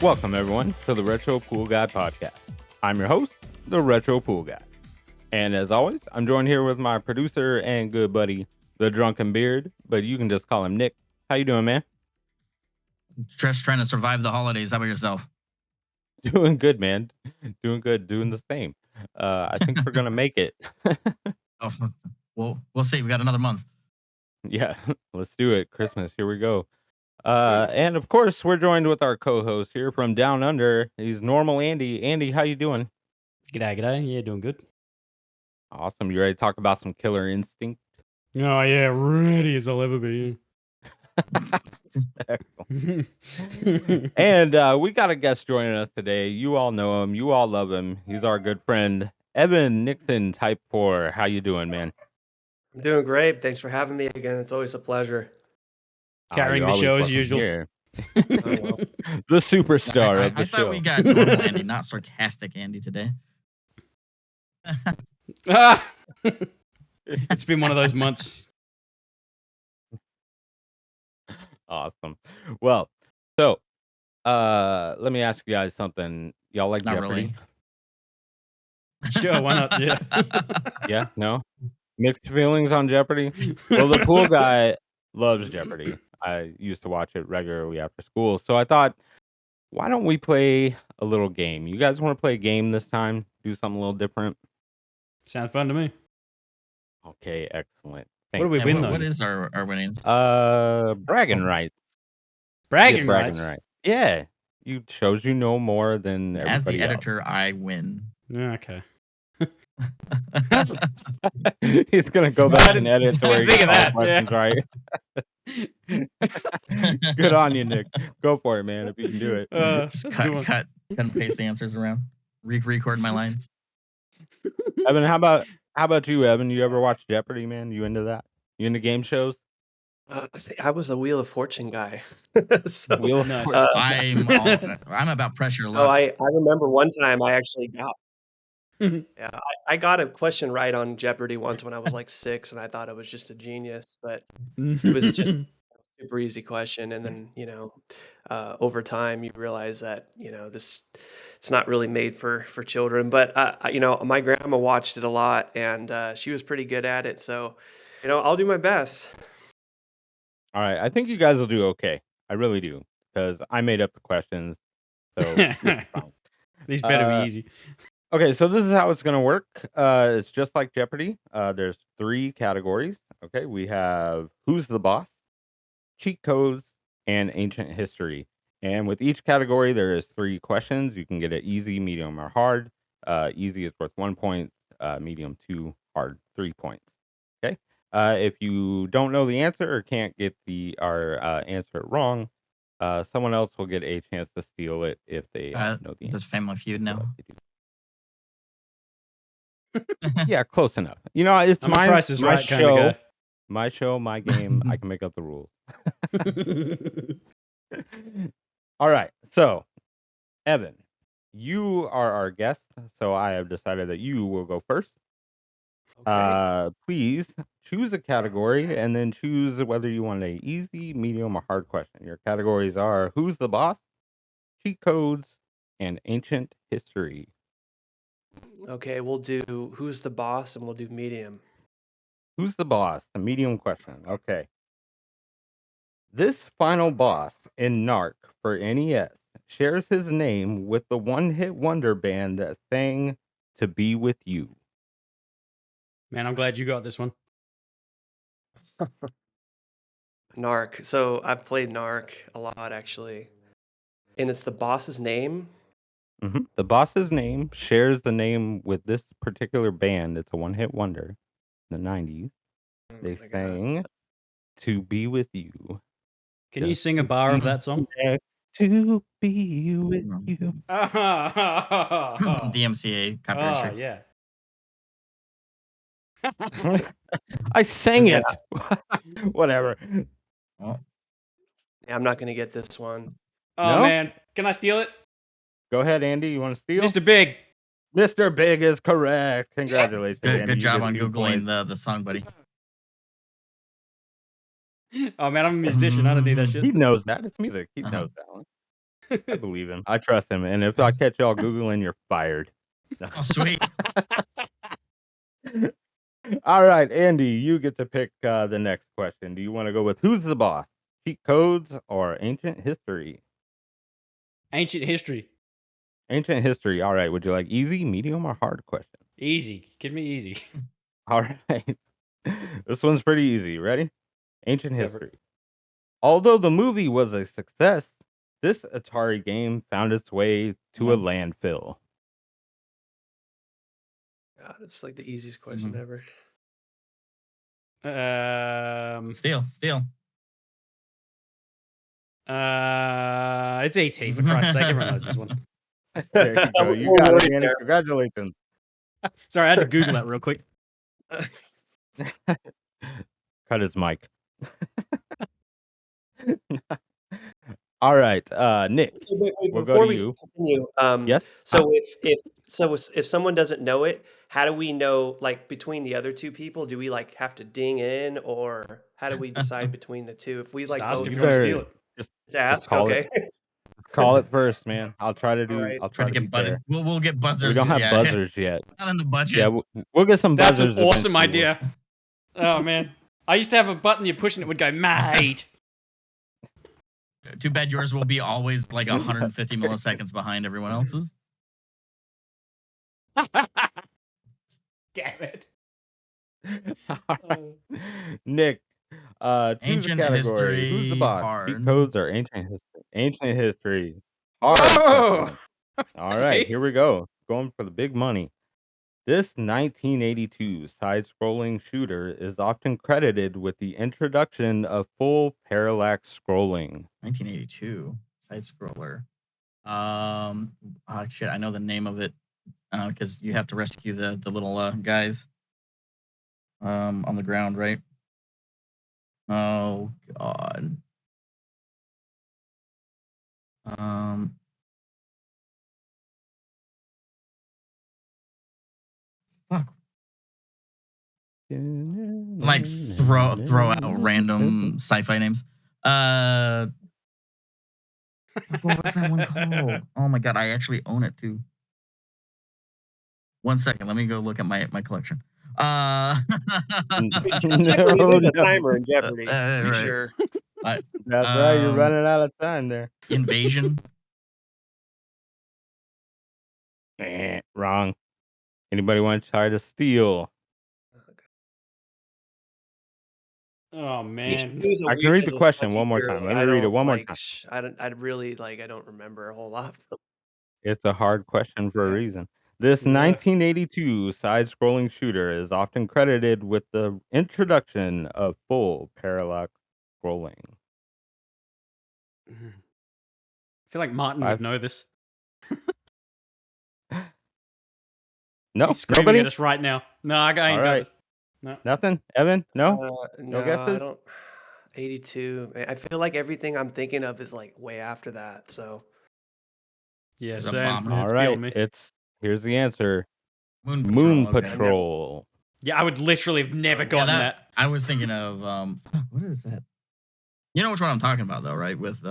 Welcome, everyone, to the Retro Pool Guy podcast. I'm your host, the Retro Pool Guy. And as always, I'm joined here with my producer and good buddy, the Drunken Beard, but you can just call him Nick. How you doing, man? Just trying to survive the holidays. How about yourself? Doing good, man. Doing good, doing the same. I think we're going to make it. We'll see. We got another month. Yeah, let's do it. Christmas, here we go. And of course, we're joined with our co-host here from Down Under. He's Normal Andy. Andy, how you doing? G'day. Yeah, doing good. Awesome. You ready to talk about some Killer Instinct? Oh, yeah, ready as I'll ever be. And we got a guest joining us today. You all know him. You all love him. He's our good friend, Evan Nixon, Type 4. How you doing, man? I'm doing great. Thanks for having me again. It's always a pleasure. Carrying the show as usual. The superstar of the show. I thought we got normal Andy, not sarcastic Andy today. It's been one of those months. Awesome. Well, so let me ask you guys something. Y'all like Not Jeopardy? really. Sure, why not? Yeah. Yeah, no? Mixed feelings on Jeopardy? Well, the pool guy loves Jeopardy. I used to watch it regularly after school. So I thought, why don't we play a little game? You guys want to play a game this time? Do something a little different? Sounds fun to me. Okay, excellent. What do we win, though? What is our winnings? Bragging rights. Bragging rights? Yeah. You shows you know more than everybody As the else. editor, I win. Yeah, okay. He's gonna go back and edit to where he Think of gets all that, the questions right. Good on you, Nick. Go for it, man. If you can do it. Just cut and paste the answers around. Record my lines. Evan, how about you, Evan? You ever watch Jeopardy, man? You into that? You into game shows? I think I was a Wheel of Fortune guy. So, Wheel of Nice. Fortune. I'm about pressure oh, luck. I remember one time I actually got I got a question right on Jeopardy once when I was like 6, and I thought it was just a genius, but it was just a super easy question. And then, over time you realize that, it's not really made for children. But, my grandma watched it a lot, and she was pretty good at it. So, I'll do my best. All right. I think you guys will do okay. I really do. Because I made up the questions. So you'll be fine. These better be easy. Okay, so this is how it's going to work. It's just like Jeopardy. There's 3 categories. Okay, we have Who's the Boss, Cheat Codes, and Ancient History. And with each category, there is 3 questions. You can get it easy, medium, or hard. Easy is worth 1 point, medium 2, hard 3 points. Okay. If you don't know the answer or can't get our answer it wrong, someone else will get a chance to steal it if they know the Is answer. this Family Feud now? Yeah, close enough. It's I'm a Price is my Right kind of show, guy. my show, my game. I can make up the rules. All right. So, Evan, you are our guest, so I have decided that you will go first. Okay. Please choose a category and then choose whether you want a easy, medium, or hard question. Your categories are Who's the Boss, Cheat Codes, and Ancient History. Okay, we'll do Who's the Boss, and we'll do medium. Who's the boss? A medium question. Okay. This final boss in Narc for NES shares his name with the one-hit wonder band that sang To Be With You. Man, I'm glad you got this one. Narc. So I've played Narc a lot, actually. And it's the boss's name? The boss's name shares the name with this particular band. It's a one-hit wonder in the 90s. They my God. sang To Be With You. Can you sing a bar of that song? To be with you. DMCA copyright strike. Yeah. I sang it. Whatever. Yeah, I'm not going to get this one. Oh, No? man. Can I steal it? Go ahead, Andy. You want to steal? Mr. Big. Mr. Big is correct. Congratulations, Andy. Good You job get on 2 Googling points. the song, buddy. Oh, man, I'm a musician. I don't need that He shit. knows that. It's music. He knows that one. I believe him. I trust him. And if I catch y'all Googling, you're fired. Oh, sweet. All right, Andy, you get to pick the next question. Do you want to go with who's the boss? Cheat codes or ancient history? Ancient history. Ancient history. All right. Would you like easy, medium, or hard question? Easy. Give me easy. All right. This one's pretty easy. Ready? Ancient Go for it. history. Although the movie was a success, this Atari game found its way to a landfill. God, it's like the easiest question ever. Steal. It's ET, for Christ's sake. Everyone knows this one. There you I go. was a You little got it, worried Andy. there. Congratulations. Sorry, I had to Google that real quick. Cut his mic. All right, Nick. So wait, We'll go before to we you. continue, Yes. so if someone doesn't know it, how do we know, like, between the other two people? Do we like have to ding in, or how do we decide between the two? If we Just like ask both if You you want to better steal it. just ask, call okay. it. Call it first, man. I'll try to All right. I'll Try try to to be get butted. fair. We'll get buzzers. We don't have yeah, buzzers yet. Not in the budget. Yeah, we'll get some That's buzzers. an awesome eventually. idea. Oh, man. I used to have a button you push and it would go, mate. Too bad yours will be always like 150 milliseconds behind everyone else's. Damn it. All right. Nick, choose a Ancient category. Who's the history, boss? Cheat hard. codes or ancient history? Ancient history. Hard Oh, question. All right, here we go. Going for the big money. This 1982 side-scrolling shooter is often credited with the introduction of full parallax scrolling. 1982 side scroller. Shit, I know the name of it because you have to rescue the little guys on the ground, right? Oh God. Fuck. Like throw out random sci-fi names. What was that one called? Oh my God, I actually own it too. 1 second, let me go look at my collection. Jeopardy, there's a timer in Jeopardy. Be right. sure. That's right. You're running out of time there. Invasion. Wrong. Anybody want to try to steal? Oh, man. I can read the question one more time. Let me read it one more time. I don't remember a whole lot. It's a hard question for a reason. This 1982 side-scrolling shooter is often credited with the introduction of full parallax scrolling. I feel like Martin would know this. No, He's screaming nobody at us right now. No, I ain't got this. No. Nothing. Evan, no, No, guesses. I don't. 82. I feel like everything I'm thinking of is like way after that. So Yeah, It's a same. bomber. It's All right, beyond me. here's the answer. Moon Patrol. Patrol. Yeah, I would literally have never gotten that. I was thinking of what is that? You know which one I'm talking about though, right? With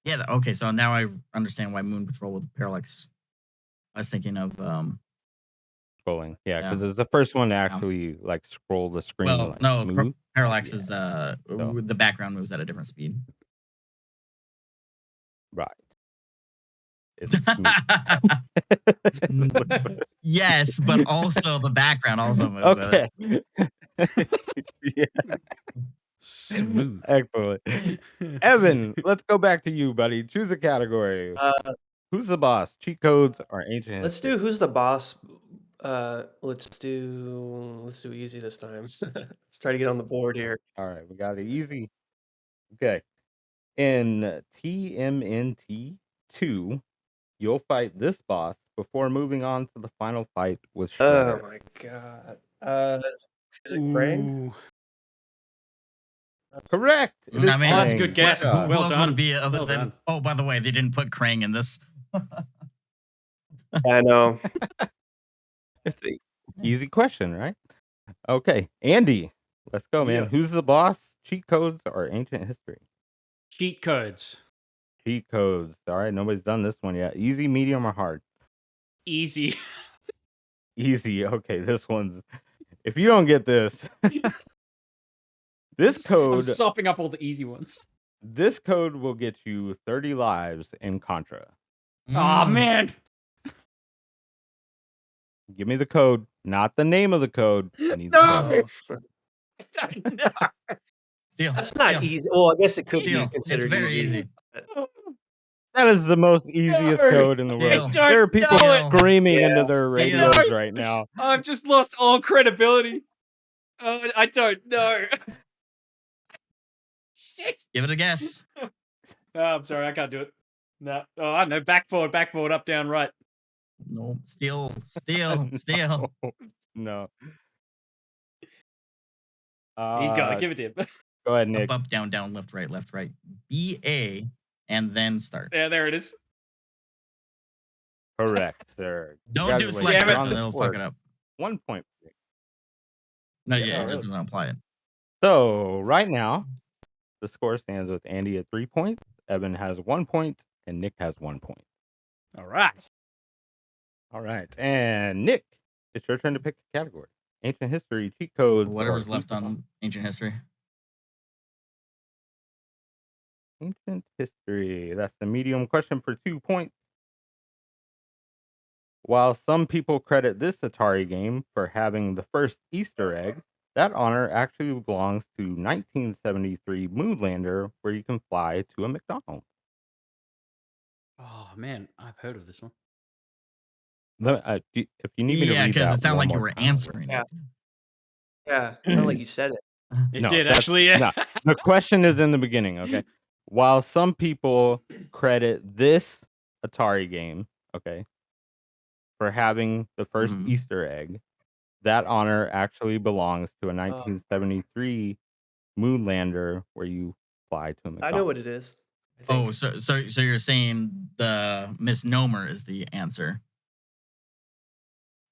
okay, so now I understand why Moon Patrol with parallax. I was thinking of scrolling. Yeah, because it's the first one to actually like scroll the screen. Well, like, no, move. parallax is the background moves at a different speed. Right. It's smooth. Yes, but also the background also moves. Okay. Yeah. Smooth. Excellent. Evan, let's go back to you, buddy. Choose a category. Who's the boss? Cheat codes or ancient let's history? do who's the boss. Let's do easy this time. Let's try to get on the board here. All right, we got it easy. Okay. In TMNT 2, you'll fight this boss before moving on to the final fight with Shredder. Oh my god. Is it Krang? Ooh. Correct. It is I mean, Oh, that's a Krang. good guess. Who Well else would done. it be other Well than? done. Oh, by the way, they didn't put Krang in this. I know. It's an easy question, right? Okay, Andy, let's go, man. Yeah. Who's the boss? Cheat codes or ancient history? Cheat codes. Cheat codes. All right, nobody's done this one yet. Easy, medium, or hard? Easy. Easy. Okay, this one's. If you don't get this, this I'm code, sopping up all the easy ones. this code will get you 30 lives in Contra. Oh man. Give me the code, not the name of the code. I need No! the code. I don't know. Steal. That's not easy. Well, I guess it could Steal. be considered It's very easy. easy. That is the most easiest No, code in the Steal. world. I There are don't people know it. screaming Yeah, into their steal. radios right now. I've just lost all credibility. I don't know. Shit. Give it a guess. Oh, I'm sorry, I can't do it. No. Oh, I don't know. Back forward, up, down, right. No. Steal. Steal. Steal. No. He's got it. Give it to him. Go ahead, Nick. Up, down, down, left, right, left, right. BA and then start. Yeah, there it is. Correct, sir. Don't do Congratulations. select Damn it. start, On then the it'll board. fuck it up. 1 point. No, Yeah, yeah, it really. just doesn't apply it. So right now, the score stands with Andy at 3 points, Evan has 1 point, and Nick has 1 point. All right. All right, and Nick, it's your turn to pick a category. Ancient history, cheat codes, Whatever's or left on ancient history. ancient history. That's the medium question for 2 points. While some people credit this Atari game for having the first Easter egg, that honor actually belongs to 1973 Moonlander, where you can fly to a McDonald's. Oh man, I've heard of this one. If you need me to Yeah, read because that it sounded one like you more were time, I will. answering Yeah. it. Yeah, it sounded like you said it. It No, did that's- actually. Yeah. no. The question is in the beginning, okay? While some people credit this Atari game, okay, for having the first Mhm. Easter egg, that honor actually belongs to a 1973 Moonlander where you fly to a McDonald's. I know what it is. I think. Oh, so you're saying the misnomer is the answer?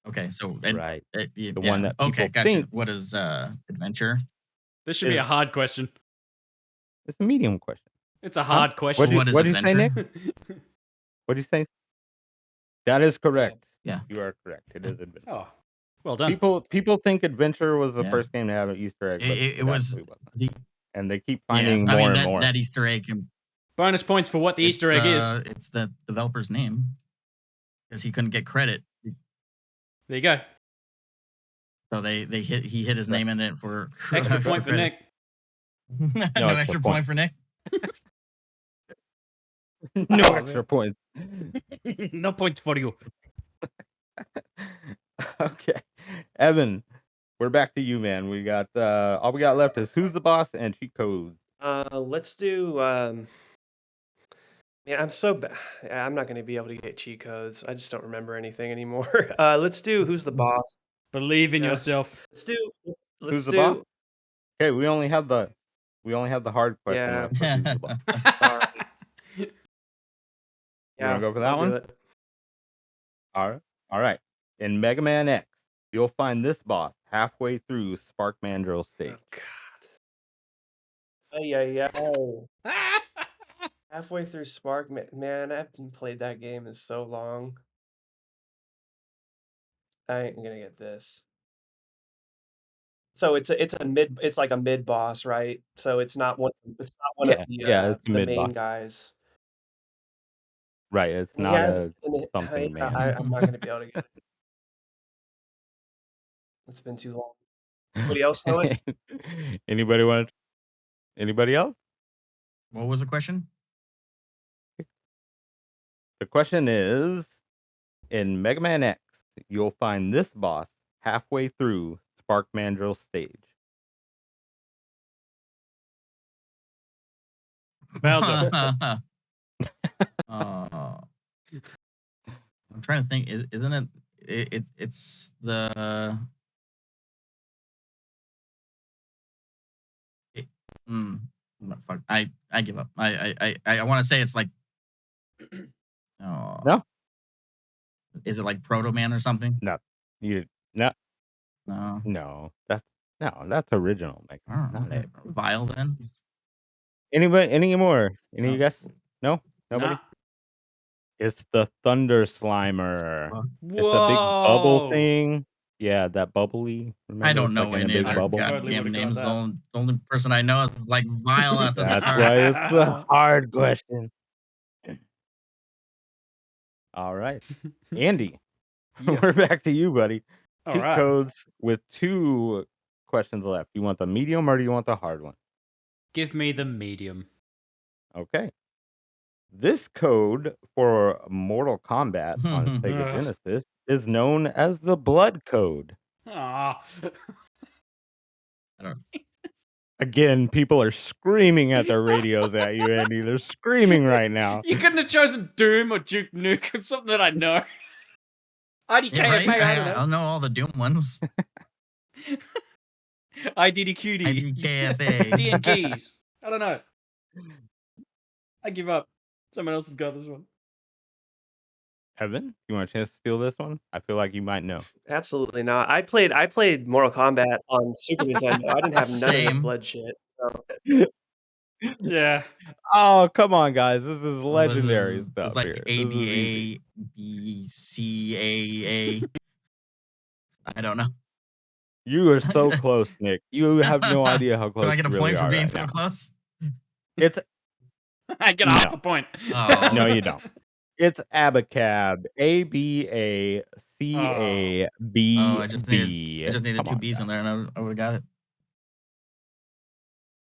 Okay, so Right. the one that okay, people gotcha. think What is adventure? This should be a hard question. It's a medium question. It's a hard question. What is What'd you say, adventure? Nick? What did you say? That is correct. Yeah. You are correct. It is adventure. Oh, well done. People think adventure was the Yeah. first game to have an Easter egg, but It was actually wasn't. the And they keep finding I more mean and more. that Easter egg can Bonus points for what the Easter egg is. It's the developer's name because he couldn't get credit. There you go. So he hit his name in it for Extra point for credit. Nick. No extra point for Nick. No Oh, extra man. points. No points for you. Okay. Evan, we're back to you, man. We got all we got left is Who's the Boss and Cheat Codes. Let's do. Man, I'm so bad. I'm not going to be able to get cheat codes. I just don't remember anything anymore. Let's do Who's the Boss. Believe in Yeah. yourself. Let's do. Let's Who's the do. boss? Okay, we only have the hard question Yeah. left for Who's the Boss. All right. You wanna go for that I'll one? do it. All right. In Mega Man X, you'll find this boss halfway through Spark Mandrill's stage. Oh God. Ay. Halfway through Spark, man, I haven't played that game in so long. I ain't gonna get this. So it's like a mid boss, right? So it's not one. It's not one Yeah, of the yeah, it's a the mid main boss. guys. Right, it's And he not has. a something man. I'm not gonna be able to get it. It's been too long. Anybody else know it? Anybody else? What was the question? The question is, in Mega Man X, you'll find this boss halfway through Spark Mandrill's stage. Bowser. I'm trying to think. Isn't it? It's the. Fuck. I give up. I want to say it's like. Oh. No. Is it like Proto Man or something? No. No. That's original. Like, not Okay. it. Vile then. Anybody? Any more? Any No. guess? No. Nobody? Nah. It's the Thunder Slimer. Well, It's a big bubble Whoa. thing. Yeah, that bubbly. Remember? I don't It's know like in a any of big their bubble. Totally goddamn would've got names. The that. only person I know is like Vile at the That's start. why it's a hard question. All right. Andy, Yeah. we're back to you, buddy. All Cheat right. codes with 2 questions left. You want the medium or do you want the hard one? Give me the medium. Okay. This code for Mortal Kombat on Sega Ugh. Genesis is known as the Blood Code. Ah. I don't. Again, people are screaming at their radios at you, Andy. They're screaming right now. You couldn't have chosen Doom or Duke Nukem, something that I know. IDKFA, Yeah, right. I don't I'll know. know all the Doom ones. IDDQD. IDKFA. DN keys. I don't know. I give up. Someone else has got this one. Evan, you want a chance to steal this one? I feel like you might know. Absolutely not. I played Mortal Kombat on Super Nintendo. I didn't have none of this Same. blood shit. So Yeah. Oh, come on, guys. This is What was legendary this? stuff It's like here. This is easy. ABA, BCAA. I don't know. You are so close, Nick. You have no idea how Do close I get a you really point for are being right so now. close? It's I get half a point. Oh. no, you don't. It's Abacab. ABACABB. Oh, I just needed Come 2 on, B's in guys. there, and I would have got it.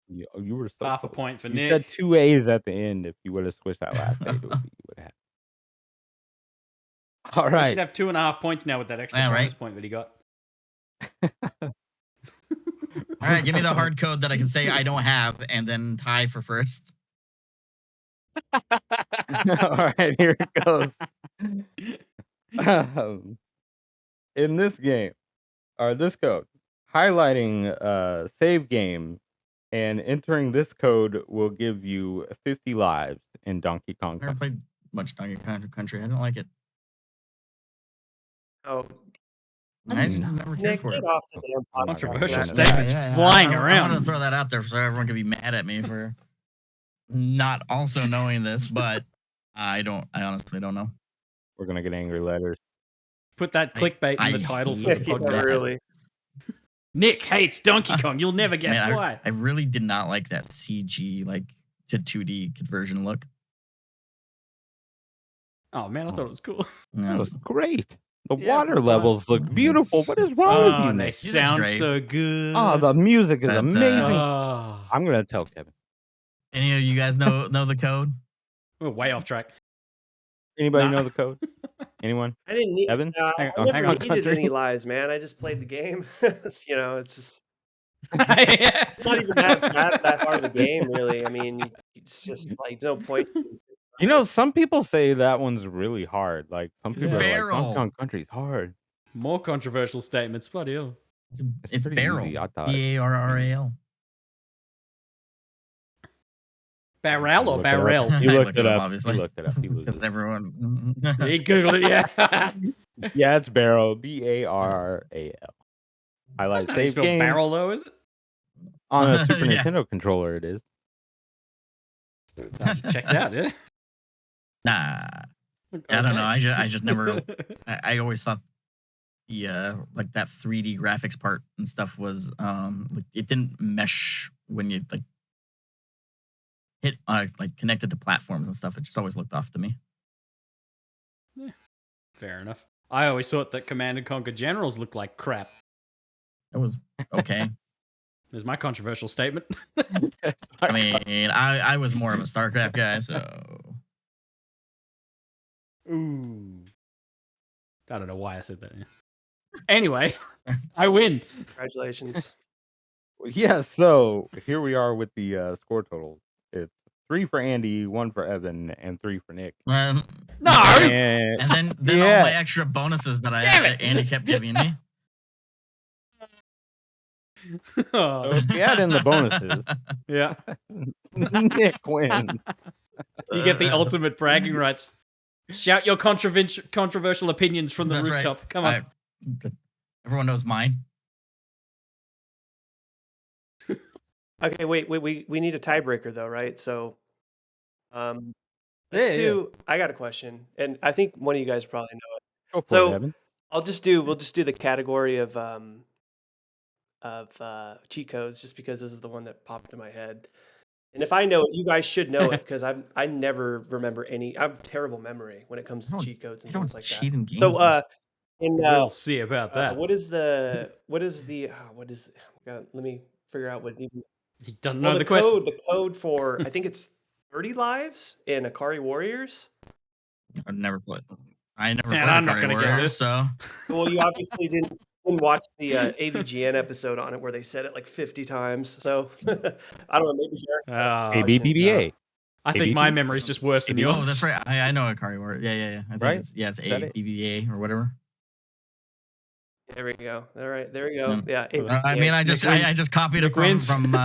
You were so Half a close. point for You Nick. said 2 A's at the end. If you would have switched that last A to a B, you would have. All You right. should have 2.5 points now with that extra Yeah, bonus right. point that he got. All right, give me the hard code that I can say I don't have, and then tie for first. All right, here it goes. In this game, or this code, highlighting save game and entering this code will give you 50 lives in Donkey Kong I never Country. played much Donkey Kong Country. I don't like it. oh, I just never cared Nick, for get it. off the damn I'm not gonna Controversial get into podcast. that. statements flying I around. want to throw that out there so everyone can be mad at me for not also knowing this, but I honestly don't know. We're gonna get angry letters. Put that clickbait in the I title for hate the Yeah, podcast. really. Nick hates Donkey Kong. You'll never guess Man, why. I really did not like that CG like to 2D conversion look. Oh man, I thought it was cool. That was great. The Yeah, water for fun. levels look beautiful. What is wrong with Oh, you, and they Nick? sound great. so good. Oh, the music is But, amazing. Oh, I'm gonna tell Kevin. Any of you guys know the code? we're way off track. Anybody Nah. know the code? Anyone? I didn't need. Evan? I on, never hang on, needed country. any lives, man. I just played the game. It's just. Yeah. It's not even that hard of a game, really. I mean, it's just like no point. You know, some people say that one's really hard. Like some It's people are like, barrel. Donkey Kong Country's hard. More controversial statements. Bloody hell. It's pretty barrel. easy, I thought. BARRAL. Barrel or Look it up. barrel? He I looked it up. obviously. He looked it up. He Because loses. everyone. He googled it. Yeah. Yeah, it's barrel. BARRAL. Highlight That's not how you save spell game. barrel though, is it? On a Super Yeah. Nintendo controller, it is. That checks out, yeah. Nah. I don't know. I just never. I always thought the like that 3D graphics part and stuff was like it didn't mesh when you like hit like connected to platforms and stuff. It just always looked off to me. Fair enough. I always thought that Command and Conquer Generals looked like crap. It was okay. There's my controversial statement. I mean, I was more of a StarCraft guy, so Ooh. I don't know why I said that. Anyway, I win. Congratulations. Yeah, so here we are with the score totals. It's 3 for Andy, 1 for Evan, and 3 for Nick. No! And and then Yeah. all my extra bonuses that Damn it! Andy kept giving me. Oh, so if you add in the bonuses, yeah. Nick wins. You get the ultimate bragging rights. Shout your controversial opinions from the That's right. rooftop. Come on. Everyone knows mine. Okay, wait. We need a tiebreaker though, right? So, Let's Yeah. do. I got a question, and I think one of you guys probably know it. Go for it, So Evan. we'll just do the category of cheat codes, just because this is the one that popped in my head. And if I know it, you guys should know it because I never remember any. I have terrible memory when it comes I to don't, cheat codes I and don't things like that. cheat in games. So though. in We'll see about that. what is the let me figure out what even. He doesn't Well, know the question. the code for I think it's 30 lives in Akari Warriors. I've never played. I never Man, played I'm not Akari gonna get Warriors, this. so Well, you obviously didn't watch the AVGN episode on it where they said it like 50 times. So I don't know, maybe Oh, ABBA. I think my ABB? memory's just worse than yours. oh, that's right. I know Akari Warriors. Yeah. I think Right? it's Is that it? ABBA or whatever. There we go. All right, there we go. Yeah. Yeah, I mean, I Nick just wins. copied it Nick wins. from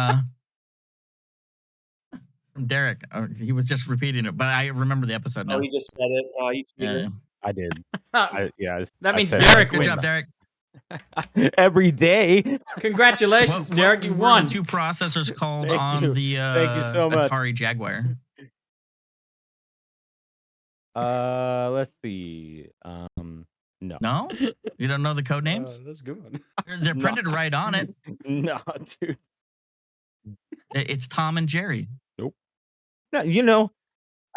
Derek. He was just repeating it, but I remember the episode now. he just said it. You Yeah. I did. that I means said Derek Good wins. job, Derek. every day. Congratulations, Derek. You were won. the two processors called Thank on you. the Thank you so much. Atari Jaguar? Let's see. No. No, you don't know the code names. That's a good one. They're printed right on it. No, dude. It's Tom and Jerry. Nope. No, you know,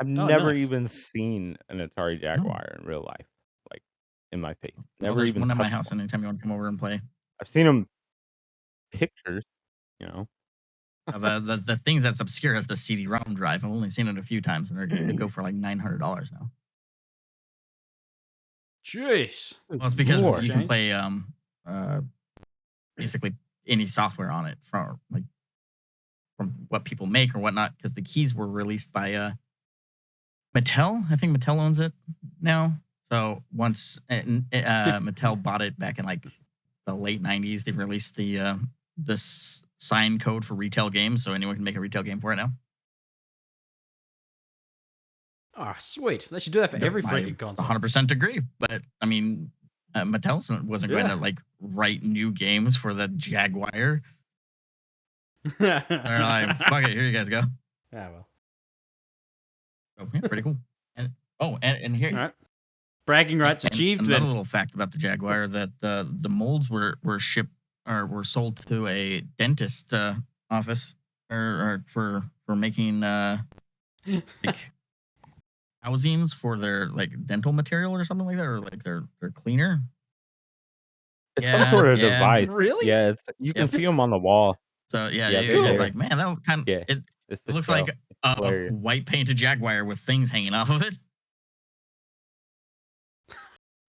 I've Oh, never nice. even seen an Atari Jaguar in real life, like in my face. Well, Never there's even one at my touched house one. anytime you want to come over and play. I've seen them pictures, you know. The thing that's obscure is the CD-ROM drive. I've only seen it a few times, and they go for like $900 now. Jeez. Well, it's because Lord. you can play basically any software on it from what people make or whatnot. Because the keys were released by Mattel. I think Mattel owns it now. So once Mattel bought it back in like the late '90s, they released this sign code for retail games, so anyone can make a retail game for it now. Oh, sweet. They should do that for every freaking console. 100% agree. But I mean, Mattel wasn't going to like write new games for the Jaguar. They're like, fuck it, here you guys go. Yeah, well. Oh, yeah, pretty cool. And here, All right. Bragging rights achieved. Another Then. little fact about the Jaguar that the molds were shipped or were sold to a dentist office or for making like housings for their like dental material or something like that, or like their cleaner. It's some sort of yeah. device. Really? Yeah, you can see them on the wall. So Yeah, it's like, man, that kind of Yeah, it it's the looks show. like a hilarious. white painted Jaguar with things hanging off of it.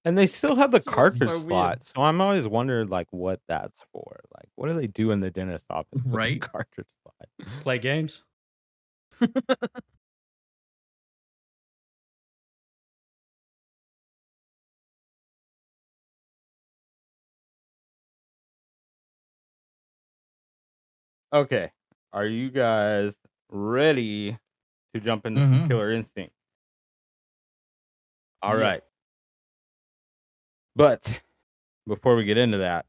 And they still have the So cartridge weird. slot. So I'm always wondering like what that's for. Like what do they do in the dentist office with the Right. cartridge slot? Play games. Okay. Are you guys ready to jump into some Killer Instinct? All right. But before we get into that,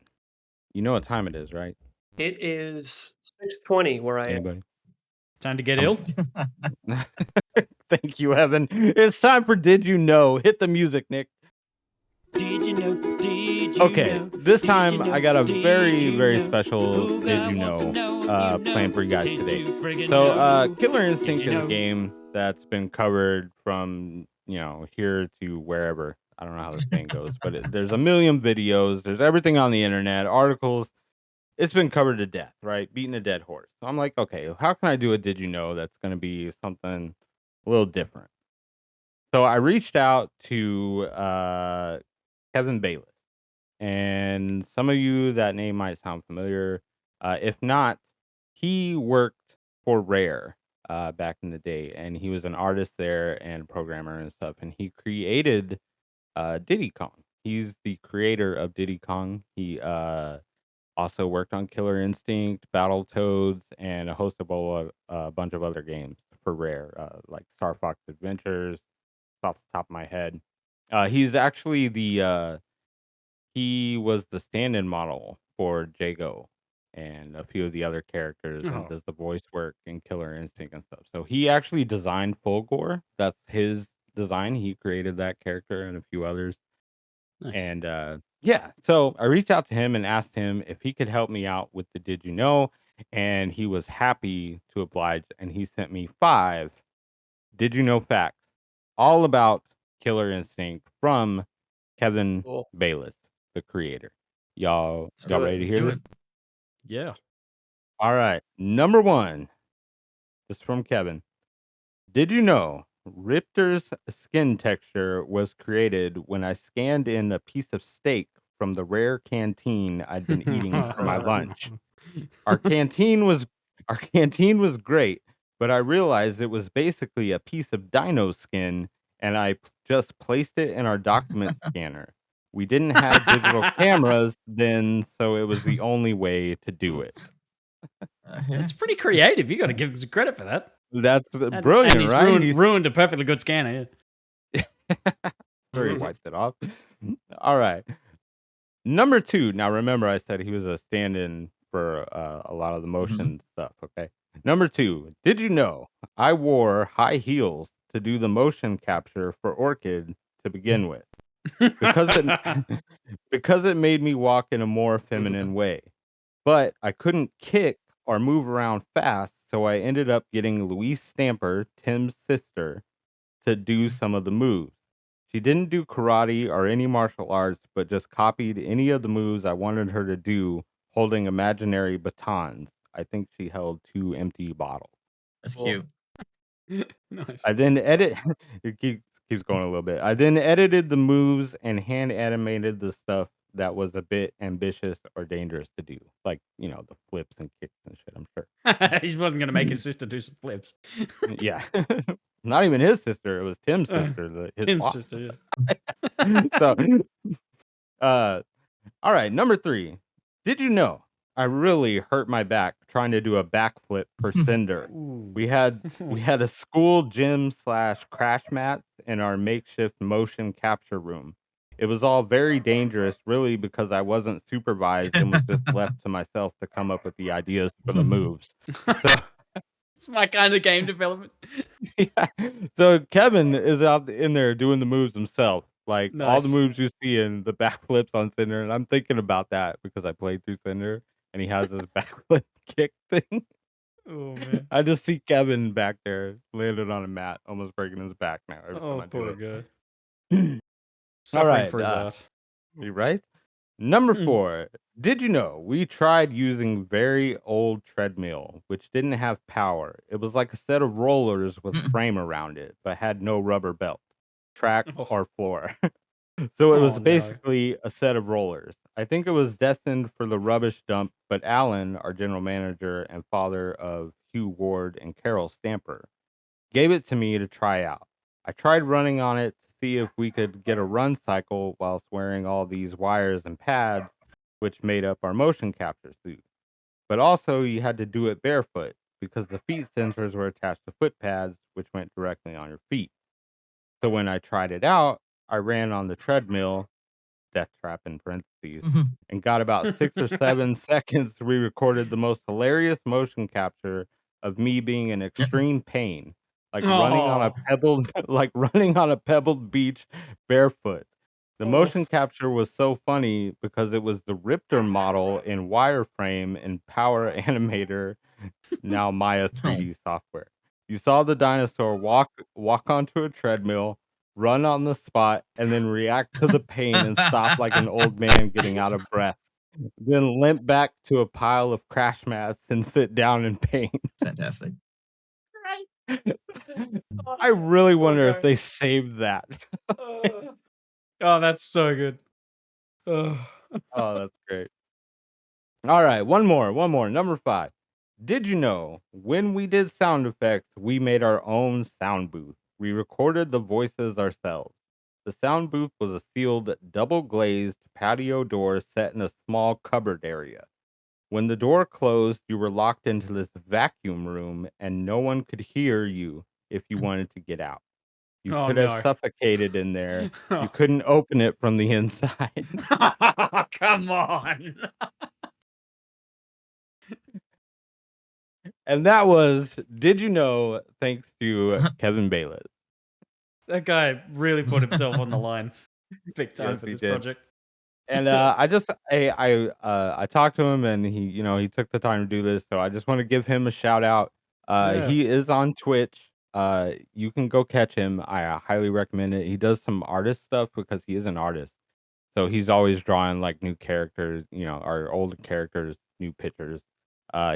you know what time it is, right? It is 6:20 where I am. Anybody? Time to get ill. Thank you, Evan. It's time for Did You Know? Hit the music, Nick. Did you know? Did you Okay, know? this Did time you know? I got a Did very, you very know? special Pool Did Guy You wants to Know know if you plan know. for you guys Did today. you friggin' So, know? Killer Did Instinct you is a know? game that's been covered from, here to wherever. I don't know how this thing goes, but there's a million videos. There's everything on the internet, articles. It's been covered to death, right? Beating a dead horse. So I'm like, okay, how can I do a Did You Know that's going to be something a little different? So I reached out to Kevin Bayless. And some of you, that name might sound familiar. If not, he worked for Rare back in the day, and he was an artist there and programmer and stuff. And he created Diddy Kong. He's the creator of Diddy Kong. He also worked on Killer Instinct, Battletoads, and a host of a bunch of other games for Rare, like Star Fox Adventures. Off the top of my head, he's actually he was the stand-in model for Jago, and a few of the other characters, and Oh, does the voice work in Killer Instinct and stuff. So he actually designed Fulgore. That's his design. He created that character and a few others. nice. And yeah, so I reached out to him and asked him if he could help me out with the Did You Know? And he was happy to oblige. And he sent me 5 Did You Know facts all about Killer Instinct from Kevin Cool. Bayless, the creator. Y'all Let's do it. ready to Let's hear do this? it. Yeah. All right. Number 1. This is from Kevin. Did you know Riptor's skin texture was created when I scanned in a piece of steak from the rare canteen I'd been eating for my lunch? Our canteen was our canteen was great, but I realized it was basically a piece of dino skin, and I just placed it in our document scanner. We didn't have digital cameras then, so it was the only way to do it. Yeah. It's pretty creative. You got to give him some credit for that. That's And brilliant, he's right? ruined a perfectly good scanner. Sure, he wiped it off. All right. Number 2. Now remember, I said he was a stand-in for a lot of the motion stuff. Okay. Number 2. Did you know I wore high heels to do the motion capture for Orchid to begin with because it because it made me walk in a more feminine way. But I couldn't kick or move around fast, so I ended up getting Louise Stamper, Tim's sister, to do some of the moves. She didn't do karate or any martial arts, but just copied any of the moves I wanted her to do, holding imaginary batons. I think she held 2 empty bottles. That's Cool. cute. Nice. I then edit it keeps going a little bit. I then edited the moves and hand animated the stuff that was a bit ambitious or dangerous to do. Like, the flips and kicks and shit, I'm sure. He wasn't going to make his sister do some flips. Yeah. Not even his sister, it was Tim's Uh, sister, his Tim's boss. sister. Yeah. So, all right, number 3. Did you know I really hurt my back trying to do a backflip for Cinder? We had a school gym / crash mats in our makeshift motion capture room. It was all very dangerous, really, because I wasn't supervised and was just left to myself to come up with the ideas for the moves. So, It's my kind of game development. yeah. So Kevin is out in there doing the moves himself, like all the Nice. moves you see in the backflips on Cinder, and I'm thinking about that because I played through Cinder, and he has this backflip kick thing. Oh man. I just see Kevin back there, landed on a mat, almost breaking his back now every time Oh I do poor it. guy. All Suffering right, for his art. you right? Number Hmm. 4. Did you know we tried using very old treadmill, which didn't have power? It was like a set of rollers with frame around it, but had no rubber belt, track, Oh. or floor. So it Oh, was no. basically a set of rollers. I think it was destined for the rubbish dump, but Alan, our general manager and father of Hugh Ward and Carol Stamper, gave it to me to try out. I tried running on it to see if we could get a run cycle whilst wearing all these wires and pads, which made up our motion capture suit. But also, you had to do it barefoot because the feet sensors were attached to foot pads, which went directly on your feet. So when I tried it out, I ran on the treadmill, death trap in parentheses, and got about 6 or 7 seconds. We recorded the most hilarious motion capture of me being in extreme pain, like running on a Oh. pebbled like running on a pebbled beach barefoot. The Oh. motion capture was so funny because it was the Riptor model in wireframe and Power Animator, now Maya Oh. 3D software. You saw the dinosaur walk onto a treadmill, run on the spot, and then react to the pain and stop like an old man getting out of breath. Then limp back to a pile of crash mats and sit down in pain. Fantastic. Right. I really Poor wonder if guy. they saved that. Oh, that's so good. Ugh. Oh, that's great. All right, one more. Number 5. Did you know when we did sound effects, we made our own sound booth? We recorded the voices ourselves. The sound booth was a sealed, double glazed patio door set in a small cupboard area. When the door closed, you were locked into this vacuum room and no one could hear you if you wanted to get out. You Oh could have no. suffocated in there. You couldn't open it from the inside. Come on. And that was Did You Know, thanks to Kevin Bayless. That guy really put himself on the line big time Yes, for he this did. project. And I talked to him, and he took the time to do this, so I just want to give him a shout out. Yeah. He is on Twitch. You can go catch him. I highly recommend it. He does some artist stuff because he is an artist, so he's always drawing like new characters, or old characters, new pictures.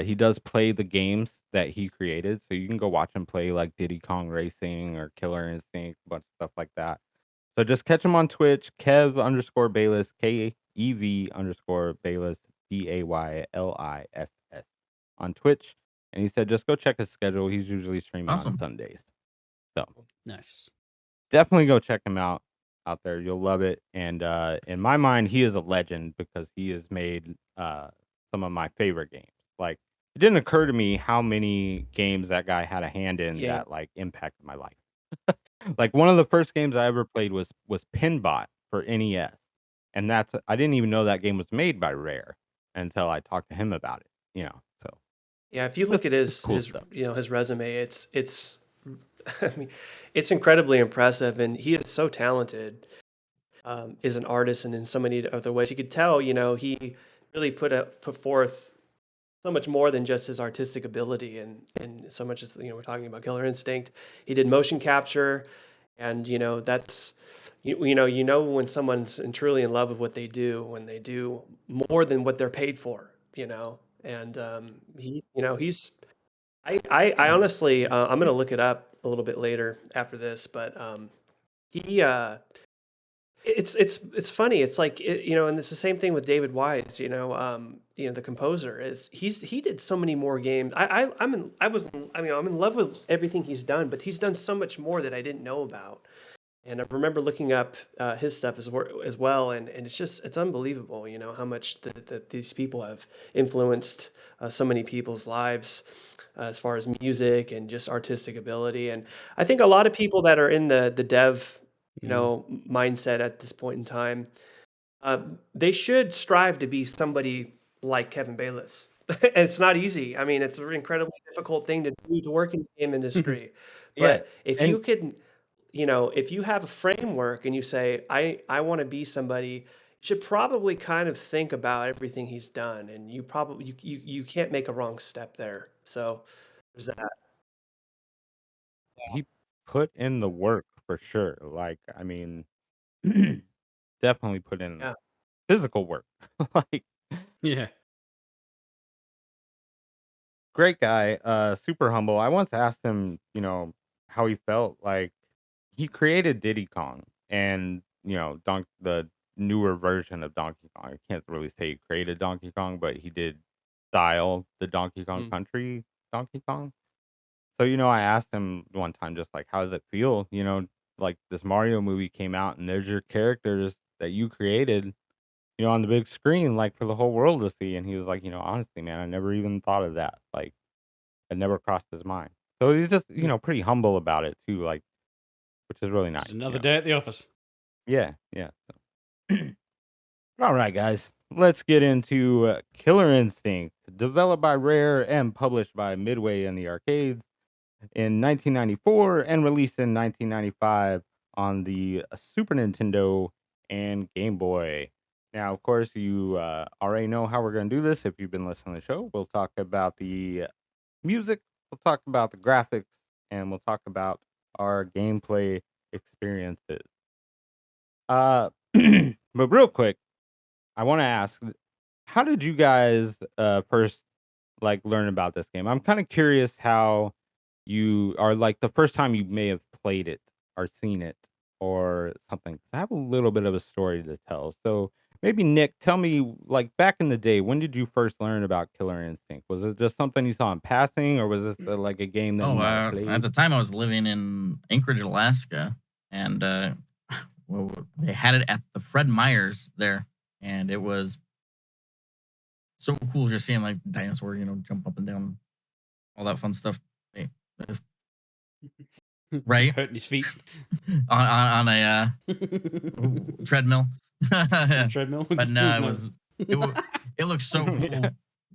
He does play the games that he created, so you can go watch him play like Diddy Kong Racing or Killer Instinct, a bunch of stuff like that. So just catch him on Twitch, Kev_Bayless, KEV_Bayless, BAYLISS on Twitch. And he said, just go check his schedule. He's usually streaming Awesome. on Sundays. So Nice. definitely go check him out there. You'll love it. And in my mind, he is a legend because he has made some of my favorite games. Like, it didn't occur to me how many games that guy had a hand in Yeah. that like impacted my life. Like, one of the first games I ever played was Pinbot for NES, and I didn't even know that game was made by Rare until I talked to him about it. So Yeah, if you look at his cool his stuff. his resume, it's I mean, it's incredibly impressive, and he is so talented. Is an artist, and in so many other ways, you could tell. He really put forth so much more than just his artistic ability, and so much as we're talking about Killer Instinct. He did motion capture, and that's when someone's truly in love with what they do when they do more than what they're paid for. And he's I honestly, I'm gonna look it up a little bit later after this, but he it's funny. It's like and it's the same thing with David Wise. The composer he did so many more games. I'm in love with everything he's done, but he's done so much more that I didn't know about. And I remember looking up his stuff as well, and it's unbelievable, how much that these people have influenced so many people's lives as far as music and just artistic ability. And I think a lot of people that are in the dev, mindset at this point in time, they should strive to be somebody like Kevin Bayless. And it's not easy. I mean, it's an incredibly difficult thing to do to work in the game industry. Yeah, But if you and could, if you have a framework and you say, I want to be somebody, you should probably kind of think about everything he's done, and you can't make a wrong step there. So there's that. he put in the work for sure. Like, I mean, definitely put in Yeah. physical work. Like, Yeah. great guy, super humble. I once asked him, how he felt. Like, he created Diddy Kong, and the newer version of Donkey Kong. I can't really say he created Donkey Kong, but he did style the Donkey Kong Country Donkey Kong. So, I asked him one time, just like, how does it feel? Like, this Mario movie came out, and there's your characters that you created, on the big screen, like, for the whole world to see. And he was like, honestly, man, I never even thought of that. Like, it never crossed his mind. So he's just, pretty humble about it too, like, which is really nice. Just another day at the office. Yeah, yeah. So. All right, guys, let's get into Killer Instinct, developed by Rare and published by Midway in the arcades in 1994 and released in 1995 on the Super Nintendo and Game Boy. Now, of course, you already know how we're going to do this if you've been listening to the show. We'll talk about the music, we'll talk about the graphics, and we'll talk about our gameplay experiences. But real quick, I want to ask, how did you guys first like learn about this game? I'm kind of curious how you are, like, the first time you may have played it or seen it or something. I have a little bit of a story to tell. So maybe Nick, tell me, like, back in the day, when did you first learn about Killer Instinct? Was it just something you saw in passing, or was this like a game that you might have At played? the time I was living in Anchorage, Alaska, and well, they had it at the Fred Meyer's there, and it was so cool just seeing like dinosaur, jump up and down, all that fun stuff. Hey, that's- right Hurting his feet. on a treadmill. Treadmill. But no, No. it looks so cool Yeah.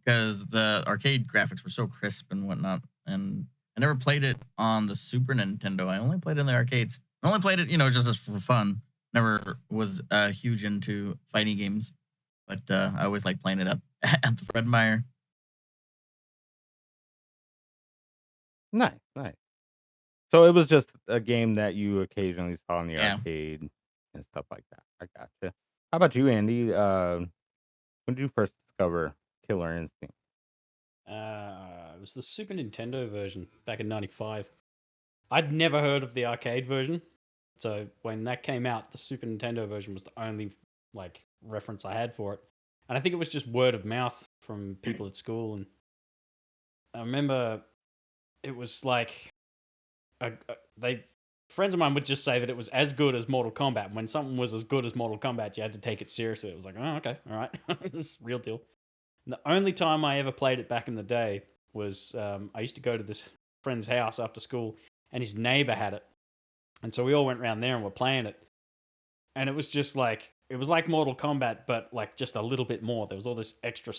because the arcade graphics were so crisp and whatnot. And I never played it on the Super Nintendo. I only played it in the arcades. I only played it, just as for fun. Never was huge into fighting games, but I always liked playing it at at the Fred Meyer. Nice, nice. So it was just a game that you occasionally saw in the Yeah. arcade and stuff like that. I gotcha. How about you, Andy? When did you first discover Killer Instinct? It was the Super Nintendo version back in '95. I'd never heard of the arcade version, so when that came out, the Super Nintendo version was the only reference I had for it, and I think it was just word of mouth from people at school. And I remember it was like they friends of mine would just say that it was as good as Mortal Kombat. When something was as good as Mortal Kombat, you had to take it seriously. It was like, oh, okay, all right, this is real deal. And the only time I ever played it back in the day was I used to go to this friend's house after school, and his neighbor had it, and so we all went around there and were playing it, and it was just like Mortal Kombat, but like just a little bit more. There was all this extra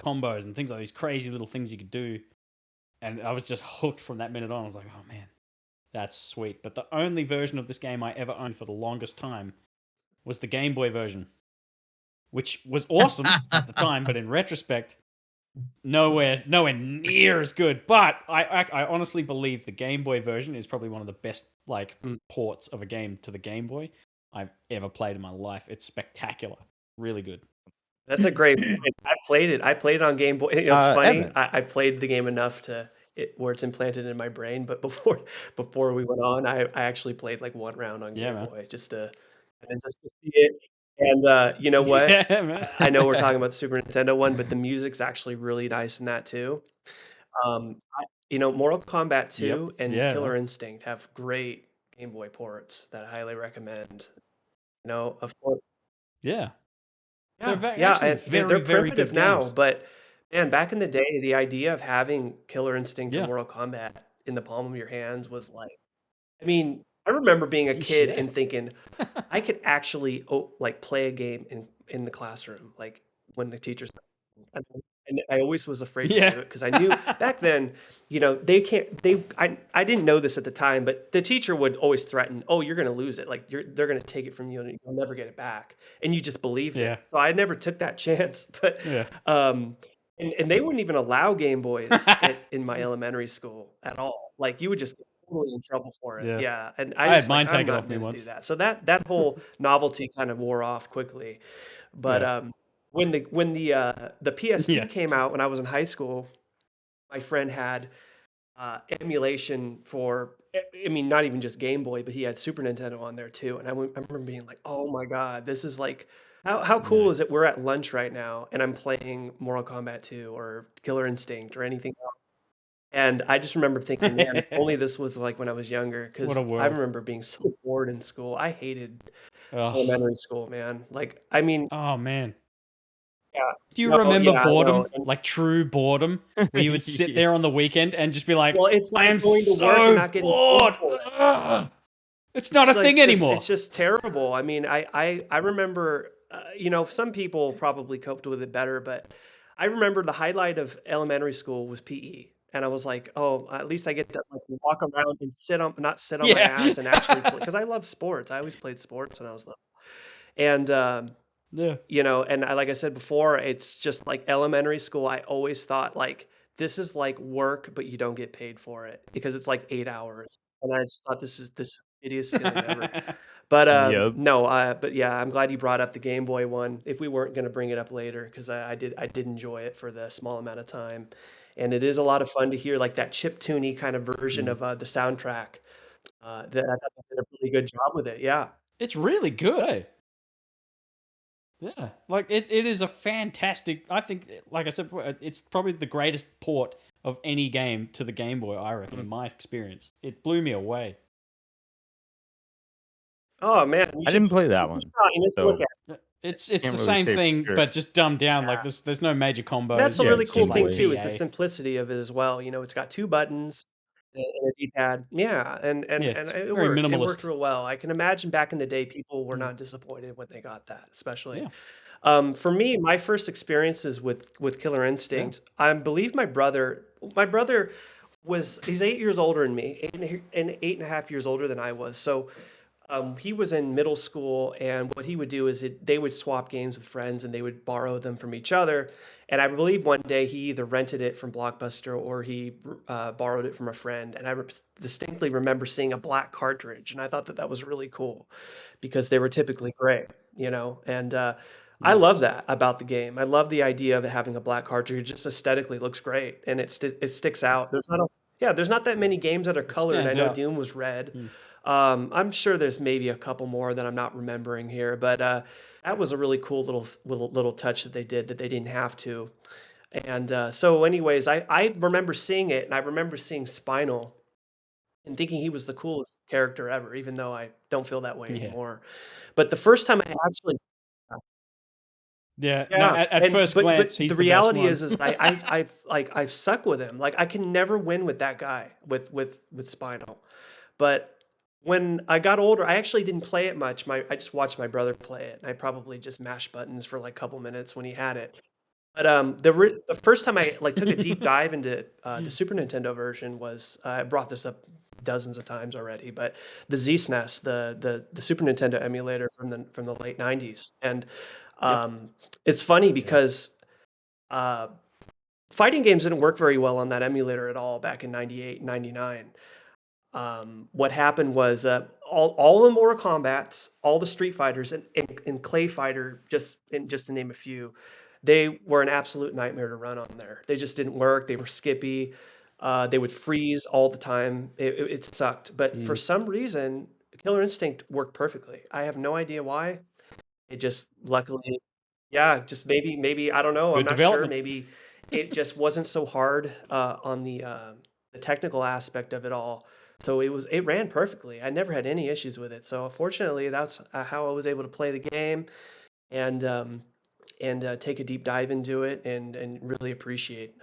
combos and things like these crazy little things you could do, and I was just hooked from that minute on. I was like, oh man, that's sweet. But the only version of this game I ever owned for the longest time was the Game Boy version, which was awesome at the time, but in retrospect, nowhere near as good. But I honestly believe the Game Boy version is probably one of the best ports of a game to the Game Boy I've ever played in my life. It's spectacular, really good. That's a great point. I played it. I played it on Game Boy. It's funny. Evan. I played the game enough where it's implanted in my brain. But before we went on, I actually played like one round on Yeah, Game man. Boy just to see it. And you know what? Yeah, man. I know we're talking about the Super Nintendo one, but the music's actually really nice in that too. Mortal Kombat 2 and Yeah, Killer man. Instinct have great Game Boy ports that I highly recommend. Of course. Yeah. Yeah, They're yeah, actually and they're very, very primitive good now, games. but man, back in the day, the idea of having Killer Instinct or Yeah. Mortal Kombat in the palm of your hands was like, I mean, I remember being a kid Yeah. and thinking I could actually play a game in the classroom, like when the teacher's and I always was afraid to Yeah. do it because I knew back then, I didn't know this at the time, but the teacher would always threaten, "Oh, you're gonna lose it. Like they're gonna take it from you and you'll never get it back." And you just believed Yeah. it. So I never took that chance. But Yeah. and they wouldn't even allow Game Boys in my elementary school at all. Like you would just get totally in trouble for it. Yeah. Yeah. And I had just mine I'm taken off not me gonna do once. that. So that whole novelty kind of wore off quickly. But Yeah. when the PSP Yeah. came out when I was in high school, my friend had emulation for, I mean, not even just Game Boy, but he had Super Nintendo on there too. And I remember being like, oh my God, this is like, how cool is Nice. it? We're at lunch right now and I'm playing Mortal Kombat 2 or Killer Instinct or anything else. And I just remember thinking, man, if only this was like when I was younger, What because a I world. remember being so bored in school. I hated Oh. elementary school, man. Like, I mean, Oh man. yeah, Do you no, remember yeah, no. boredom? Like true boredom? Where you would sit there on the weekend and just be like, Well, it's I like am going to work and so not getting paid bored. for it. Ugh. It's not a thing anymore. It's just terrible. I mean, I remember, some people probably coped with it better, but I remember the highlight of elementary school was PE. And I was like, oh, at least I get to like walk around and not sit on my ass and actually play. Yeah. Because I love sports. I always played sports when I was little. And Yeah. and like I said before, it's just like elementary school. I always thought like this is like work, but you don't get paid for it because it's like 8 hours. And I just thought this is the shittiest feeling ever. But Yep. no, but yeah, I'm glad you brought up the Game Boy one. If we weren't going to bring it up later, because I did enjoy it for the small amount of time, and it is a lot of fun to hear like that chip tuney kind of version of the soundtrack. That I thought they did a really good job with it. Yeah. It's really good, eh? Yeah, like it is a fantastic. I think, like I said before, it's probably the greatest port of any game to the Game Boy. I reckon, in my experience, it blew me away. Oh man, I didn't play that one, you just look so at. It's can't the really same say for thing, sure. but just dumbed down. Yeah. Like there's no major combos. That's a Yeah, really It's cool just like thing too, is the BA. simplicity of it as well. It's got 2 buttons and a D-pad. Yeah, and Yeah, and it's it very worked. It worked minimalist. real well. I can imagine back in the day, people were not disappointed when they got that, especially. Yeah. For me, my first experiences with Killer Instinct, I believe my brother he's 8 years older than me, and 8.5 years older than I was. So he was in middle school, and what he would do is they would swap games with friends, and they would borrow them from each other. And I believe one day he either rented it from Blockbuster or he borrowed it from a friend. And I distinctly remember seeing a black cartridge, and I thought that was really cool because they were typically gray, And I love Nice. that about the game. I love the idea of it having a black cartridge. It just aesthetically looks great, and it sticks out. There's not that many games that are It colored. I stands know out. Doom was red. Hmm. I'm sure there's maybe a couple more that I'm not remembering here, but that was a really cool little touch that they did that they didn't have to. And so, anyways, I remember seeing it, and I remember seeing Spinal and thinking he was the coolest character ever, even though I don't feel that way Yeah. anymore. But the first time I actually, Yeah. No, yeah, at and first glance, but the he's the best reality one. is I've suck with him. Like I can never win with that guy with Spinal. But when I got older, I actually didn't play it much. I just watched my brother play it, and I probably just mashed buttons for like a couple minutes when he had it. But the first time I like took a deep dive into the Super Nintendo version was I brought this up dozens of times already, but the Z-SNES, the Super Nintendo emulator from the late '90s, and Yep. it's funny Yeah. because uh, fighting games didn't work very well on that emulator at all back in '98, '99. What happened was all the Mortal Kombats, all the Street Fighters, and Clay Fighter, just to name a few, they were an absolute nightmare to run on there. They just didn't work. They were skippy. They would freeze all the time. It sucked. But for Mm. some reason, Killer Instinct worked perfectly. I have no idea why. It just luckily, yeah, just maybe I don't know. I'm Good not sure. development. Maybe it just wasn't so hard on the technical aspect of it all. So it ran perfectly. I never had any issues with it. So fortunately, that's how I was able to play the game and take a deep dive into it and really appreciate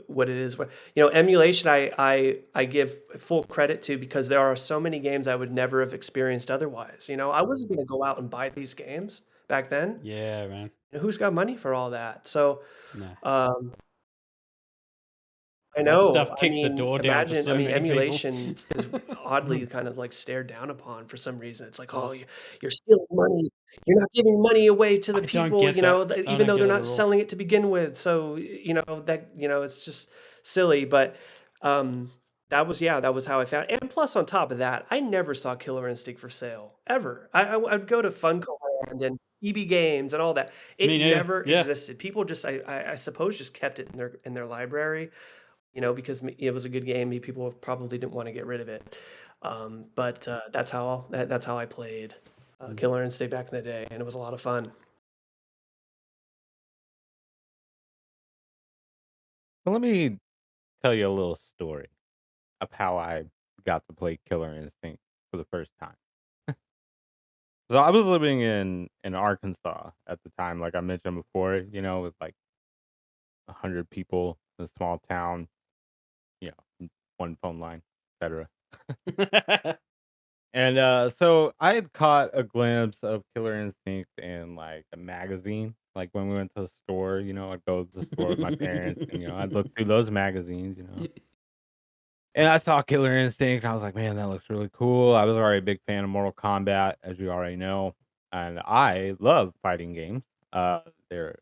what it is. Emulation I give full credit to because there are so many games I would never have experienced otherwise. I wasn't going to go out and buy these games back then. Yeah, man. Who's got money for all that? So Nah. um, I That know. stuff I kicked the mean, door down for imagine. I so mean, many people. emulation is oddly kind of like stared down upon for some reason. It's like, oh, you're stealing money. You're not giving money away to the I don't people. get that. I Even don't though get they're it not at all. selling it to begin with. So it's just silly. But um, that was how I found. And plus, on top of that, I never saw Killer Instinct for sale ever. I'd go to Funko Land and EB Games and all that. Me It neither. never Yeah. existed. People just, I suppose, just kept it in their library because it was a good game. People probably didn't want to get rid of it. But that's how I played Mm. Killer Instinct back in the day, and it was a lot of fun. So let me tell you a little story of how I got to play Killer Instinct for the first time. So I was living in Arkansas at the time, like I mentioned before, with like 100 people in a small town, one phone line, etc. And so I had caught a glimpse of Killer Instinct in like a magazine. Like when we went to the store, I'd go to the store with my parents and I'd look through those magazines. And I saw Killer Instinct. I was like, man, that looks really cool. I was already a big fan of Mortal Kombat, as you already know. And I love fighting games. They're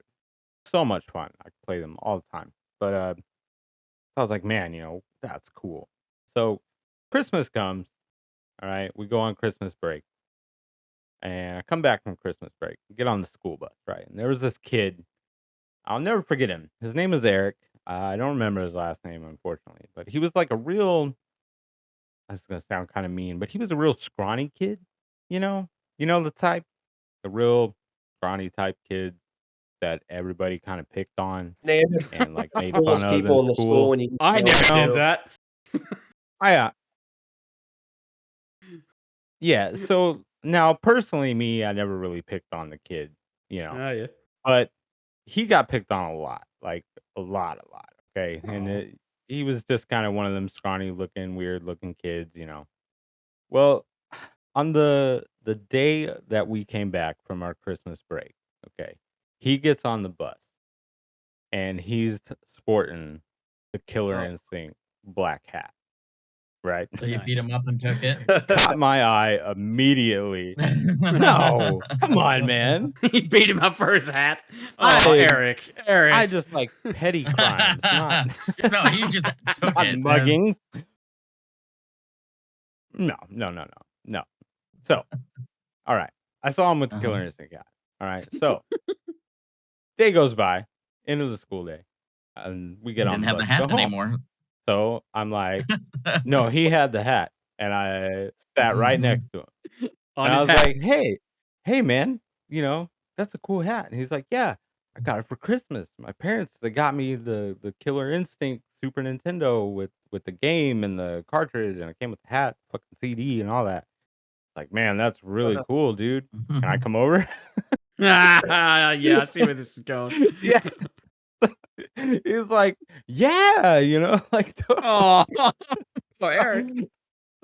so much fun. I could play them all the time. But I was like, man, that's cool. So Christmas comes. All right. We go on Christmas break. And I come back from Christmas break, get on the school bus, right? And there was this kid. I'll never forget him. His name is Eric. I don't remember his last name, unfortunately. But he was like a real, that's gonna sound kind of mean, but he was a real scrawny kid, you know? You know the type? The real scrawny type kid that everybody kind of picked on They ended up and like made fun coolest of in people in the school school. when you I grow never up did too. that. I Yeah, so now personally me, I never really picked on the kid, you know. Oh yeah. But he got picked on a lot, like a lot, okay? And Oh. he was just kind of one of them scrawny looking, weird looking kids. Well, on the day that we came back from our Christmas break, okay? He gets on the bus, and he's sporting the Killer Oh. Instinct black hat, right? So you beat Nice. him up and took it? Caught my eye immediately. No, come on, man. He beat him up for his hat. Oh, I Eric. I just like petty crimes, not No, he just took not it. mugging. No. So, all right. I saw him with the Uh-huh. Killer Instinct hat. All right. So, day goes by, end of the school day, and we He get on didn't the have bus the to hat go home. anymore. So, I'm like, no, he had the hat, and I sat right Mhm. next to him. On And I his was hat. like, hey, man, that's a cool hat. And he's like, yeah, I got it for Christmas. My parents, they got me the Killer Instinct Super Nintendo with the game and the cartridge, and it came with the hat, fucking CD, and all that. Like, man, that's really cool, dude. Can I come over? Yeah, I see where this is going. Yeah. He's like, yeah, like, Oh, Eric.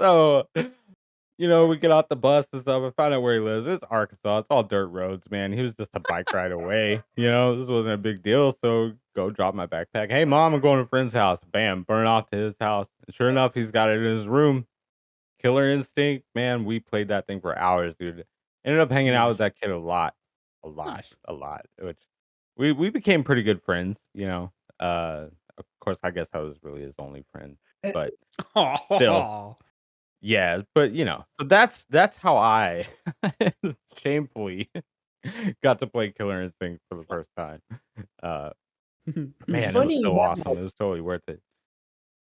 so, we get off the bus and stuff. I find out where he lives. It's Arkansas. It's all dirt roads, man. He was just a bike ride away. This wasn't a big deal. So go drop my backpack. Hey, mom, I'm going to a friend's house. Bam, burn off to his house. And sure enough, he's got it in his room. Killer Instinct, man. We played that thing for hours, dude. Ended up hanging out with Nice. that kid a lot, Nice. which we became pretty good friends. Of course, I guess I was really his only friend, but still. Yeah, but so that's how I shamefully got to play Killer Instinct for the first time. Man, it was funny so you have awesome. It was totally worth it.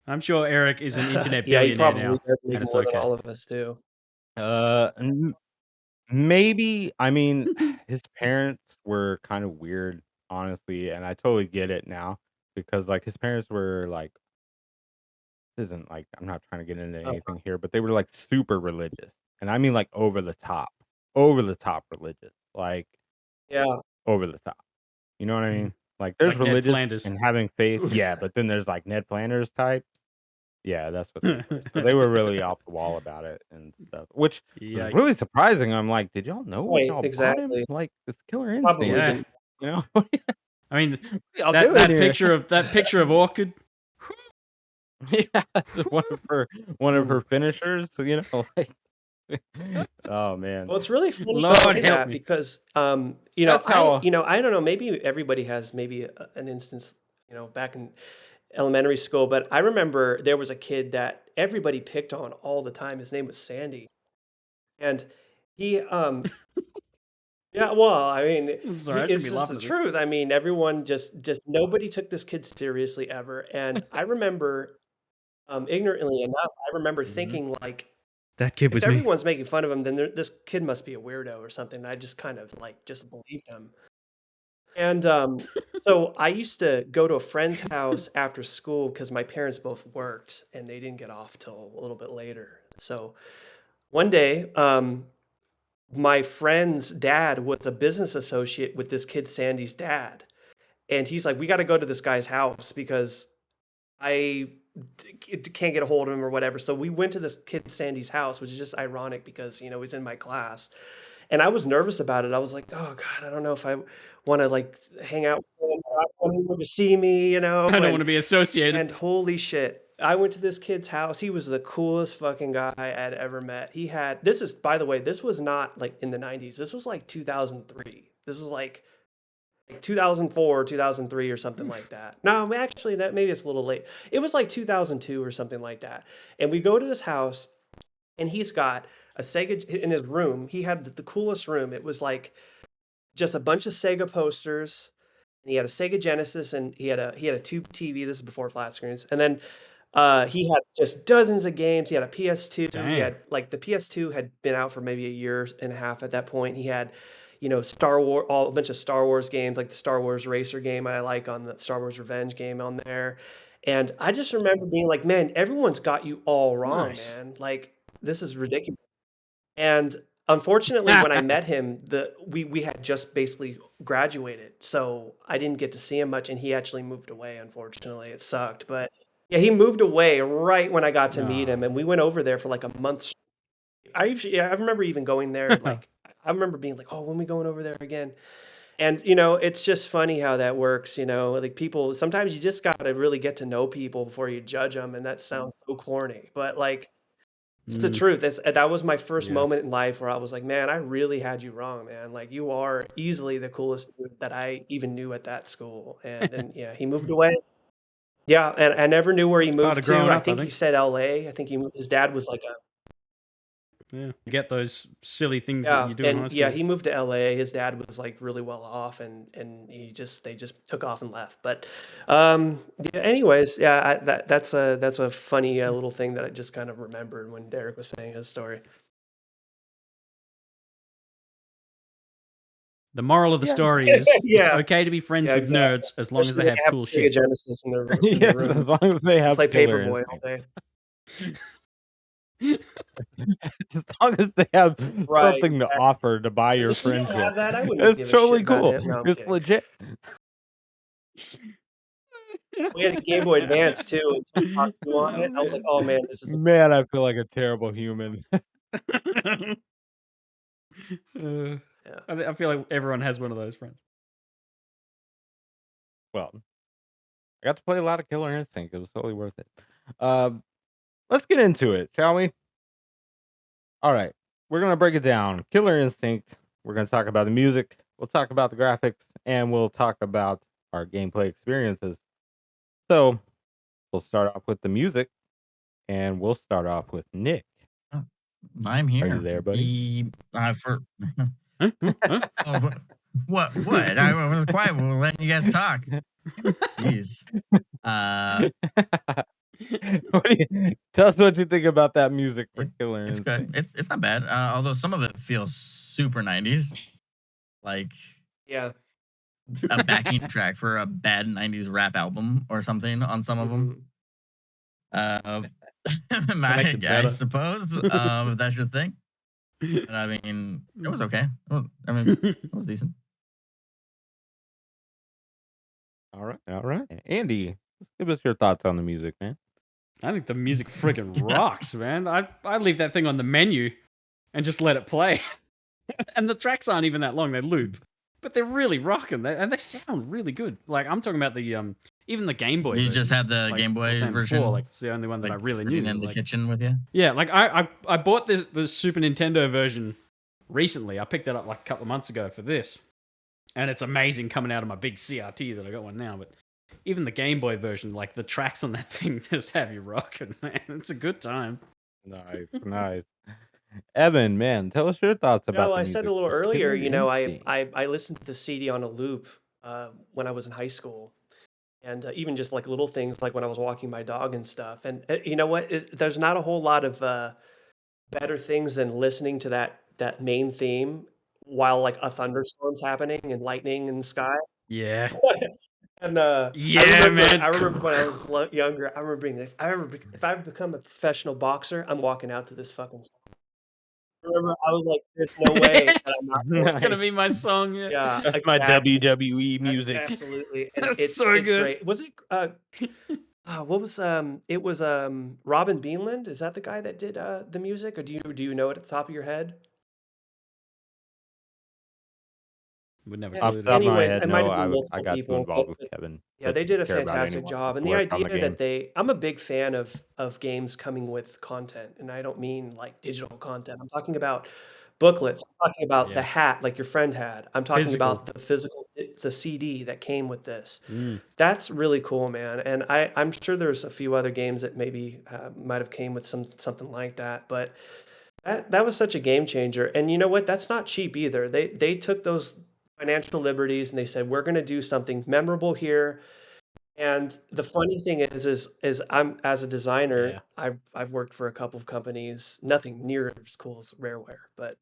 I'm sure Eric is an internet Yeah, he billionaire probably now, does make and it's more than okay. all of us do. Maybe, I mean, his parents were kind of weird, honestly, and I totally get it now because like his parents were like this isn't like I'm not trying to get into Oh, anything here, but they were like super religious. And I mean like over the top. Over the top religious. Like yeah. over the top. You know what I Mhm. mean? Like there's Like Ned religious Flanders. and having faith, yeah, but then there's like Ned Flanders type. Yeah, that's what they were. So they were really off the wall about it and stuff, which was really Yikes. surprising. I'm like, did y'all know what Right, y'all bought him? exactly. Like it's Killer Probably Instinct. Yeah. didn't. What I mean, y'all that doing here? picture of Orchid. Yeah, one of her Ooh. finishers, like oh man. Well, it's really funny you Lord say help that me. because, That's how I don't know, maybe everybody has maybe an instance, back in elementary school, but I remember there was a kid that everybody picked on all the time. His name was Sandy. And he, yeah, well, I mean, I'm sorry, I shouldn't it's be just the laughing at this. truth. I mean, everyone just nobody took this kid seriously ever. And I remember, ignorantly enough, I remember Mhm. thinking like, That kid if was me. everyone's making fun of him, then this kid must be a weirdo or something. I just kind of like just believed him. And so I used to go to a friend's house after school because my parents both worked and they didn't get off till a little bit later. So one day, my friend's dad was a business associate with this kid Sandy's dad. And he's like, we got to go to this guy's house because I can't get a hold of him or whatever. So we went to this kid Sandy's house, which is just ironic because, he's in my class. And I was nervous about it. I was like, oh God, I don't know if I want to like hang out with him. I don't want anyone to see me, I don't want And to be associated. holy shit, I went to this kid's house. He was the coolest fucking guy I'd ever met. This is, by the way, this was not like in the 90s. This was like 2003. This was like 2004, 2003 or something like that. No, actually, that maybe it's a little late. It was like 2002 or something like that. And we go to this house, and he's got a Sega in his room. He had the coolest room. It was like just a bunch of Sega posters. And he had a Sega Genesis, and he had a tube TV. This is before flat screens. And then he had just dozens of games. He had a PS2. He Dang. had like the PS2 had been out for maybe a year and a half at that point. He had, Star Wars, a bunch of Star Wars games, like the Star Wars Racer game I like on the Star Wars Revenge game on there. And I just remember being like, man, everyone's got you all wrong, Nice. man. Like this is ridiculous. And unfortunately, when I met him, we had just basically graduated, so I didn't get to see him much, and he actually moved away. Unfortunately, it sucked, but yeah, he moved away right when I got to meet him, Oh. and we went over there for like a month. I remember even going there, like I remember being like, oh, when we going over there again? And it's just funny how that works. Like people, sometimes you just gotta really get to know people before you judge them, and that sounds so corny, but like it's the truth. That was my first Yeah. moment in life where I was like, man, I really had you wrong, man. Like you are easily the coolest dude that I even knew at that school. And then yeah, he moved away. Yeah, and I never knew where he It's part moved of to. growing I up, I think he think. said LA. I think his dad was like a Yeah, you get those silly things that yeah, you do in high and yeah, school. he moved to LA. His dad was like really well off, and they just took off and left. But yeah, anyways, yeah, that's a funny little thing that I just kind of remembered when Derek was saying his story. The moral of the Yeah. story is it's Yeah. okay to be friends Yeah, with exactly. nerds as long as Especially they when have they have cool Sega shit. Genesis in their Yes, as room. long as they have Play Killer Paperboy all Instinct. day. As long as they have Right, something to exactly. offer to buy your If he didn't friendship, have that, I wouldn't it's give a totally shit about cool. him. No, I'm It's kidding. legit. We had a Game Boy Advance too, and Tupac 2 on it. I was like, "Oh man, this is the Man, I feel like a terrible human. Uh, yeah." I feel like everyone has one of those friends. Well, I got to play a lot of Killer Instinct. It was totally worth it. Um, let's get into it, shall we? All right, we're gonna break it down. Killer Instinct. We're gonna talk about the music. We'll talk about the graphics, and we'll talk about our gameplay experiences. So we'll start off with the music, and we'll start off with Nick. Oh, I'm Are you here. there, buddy? For Huh? Huh? oh, what? I was quiet. We're letting you guys talk. Jeez. Tell us what you think about that music for Killer It's good. Instinct. It's not bad. Although some of it feels super 90s, like Yeah. a backing track for a bad 90s rap album or something on some of them. Mhm. makes it I better. suppose if that's your thing. But I mean, it was okay. I mean, it was decent. All right. Andy, give us your thoughts on the music, man. I think the music friggin' rocks, man. I leave that thing on the menu and just let it play. And the tracks aren't even that long; they loop, but they're really rocking, and they sound really good. Like I'm talking about the even the Game Boy. You version, just had the like Game I was Boy saying version, before, like it's the only one that I like really sitting knew. in the Like, kitchen with you. yeah, like I bought the Super Nintendo version recently. I picked it up like a couple of months ago for this, and it's amazing coming out of my big CRT that I got one now. But even the Game Boy version, like the tracks on that thing just have you rocking, man. It's a good time. Nice. Evan, man, tell us your thoughts No, about the I said a music little for earlier, Killer I Instinct. I listened to the CD on a loop when I was in high school, and even just like little things like when I was walking my dog and stuff. And you know what? There's not a whole lot of better things than listening to that main theme while like a thunderstorm's happening and lightning in the sky. Yeah, And yeah, man. I remember when I was younger. I remember being like, if I ever become a professional boxer, I'm walking out to this fucking song. I remember I was like, "There's no way that I'm not going." It's gonna Nice. be my song. Yeah, Yeah, That's my exactly. WWE music. Absolutely, and that's so it's good. great. Was it what was it was Robin Beanland? Is that the guy that did the music, or do you know it at the top of your head? Would never Yeah. Off clue the top of that. my Anyways, head, it might no, have been I multiple got too people, involved with but Kevin yeah, to they did a care about fantastic anyone job. else And who the worked on idea the that game. I'm a big fan of games coming with content, and I don't mean like digital content. I'm talking about booklets. I'm talking about the Yeah, hat like your friend had. I'm talking physical. about the physical the CD that came with this. Mm. That's really cool, man. And I'm sure there's a few other games that maybe might have came with something like that, but that was such a game changer. And you know what? That's not cheap either. They took those financial liberties and they said, we're going to do something memorable here. And the funny thing is I'm as a Yeah. designer, I've worked for a couple of companies, nothing near as cool as Rareware, but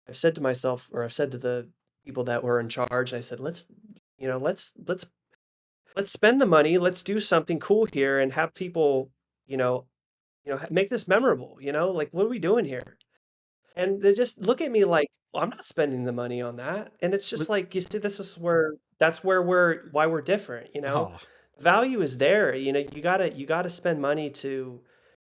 I've said to myself, or I've said to the people that were in charge, I said, let's spend the money, let's do something cool here and have people, you know, make this memorable, like what are we doing here? And they just look at me like, "Well, I'm not spending the money on that." And it's just Look- like, you see, that's where why we're different, you know? Oh, Value is there, you gotta spend money to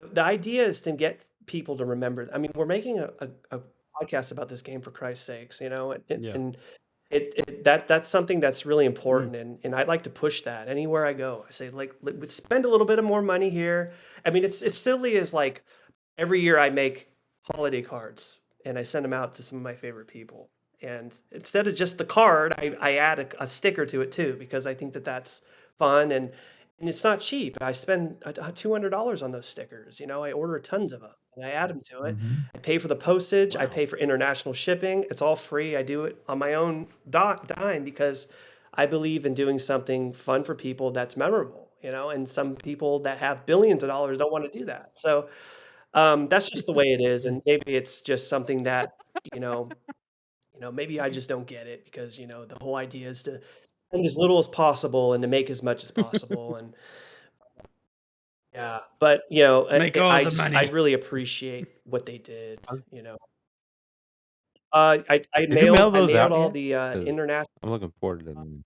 the idea is to get people to remember. I mean, we're making a podcast about this game for Christ's sakes, and yeah. and that's something that's really important, and I'd like to push that anywhere I go. I say like spend a little bit of more money here. I mean, it's silly as like every year I make holiday cards and I send them out to some of my favorite people. And instead of just the card, I add a sticker to it too because I think that that's fun and it's not cheap. I spend $200 on those stickers. You know, I order tons of them and I add them to it. Mhm. I pay for the postage. I Wow. pay for international shipping. It's all free. I do it on my own dime because I believe in doing something fun for people that's memorable. You know, and some people that have billions of dollars don't want to do that. So that's just the way it is, and maybe it's just something that you know, maybe I just don't get it because the whole idea is to spend as little as possible and to make as much as possible, and yeah. But Make all I the just I money. really appreciate what they did. Uh, You know, I Did you mail those mailed out all yet? the 'Cause international. I'm looking forward to them.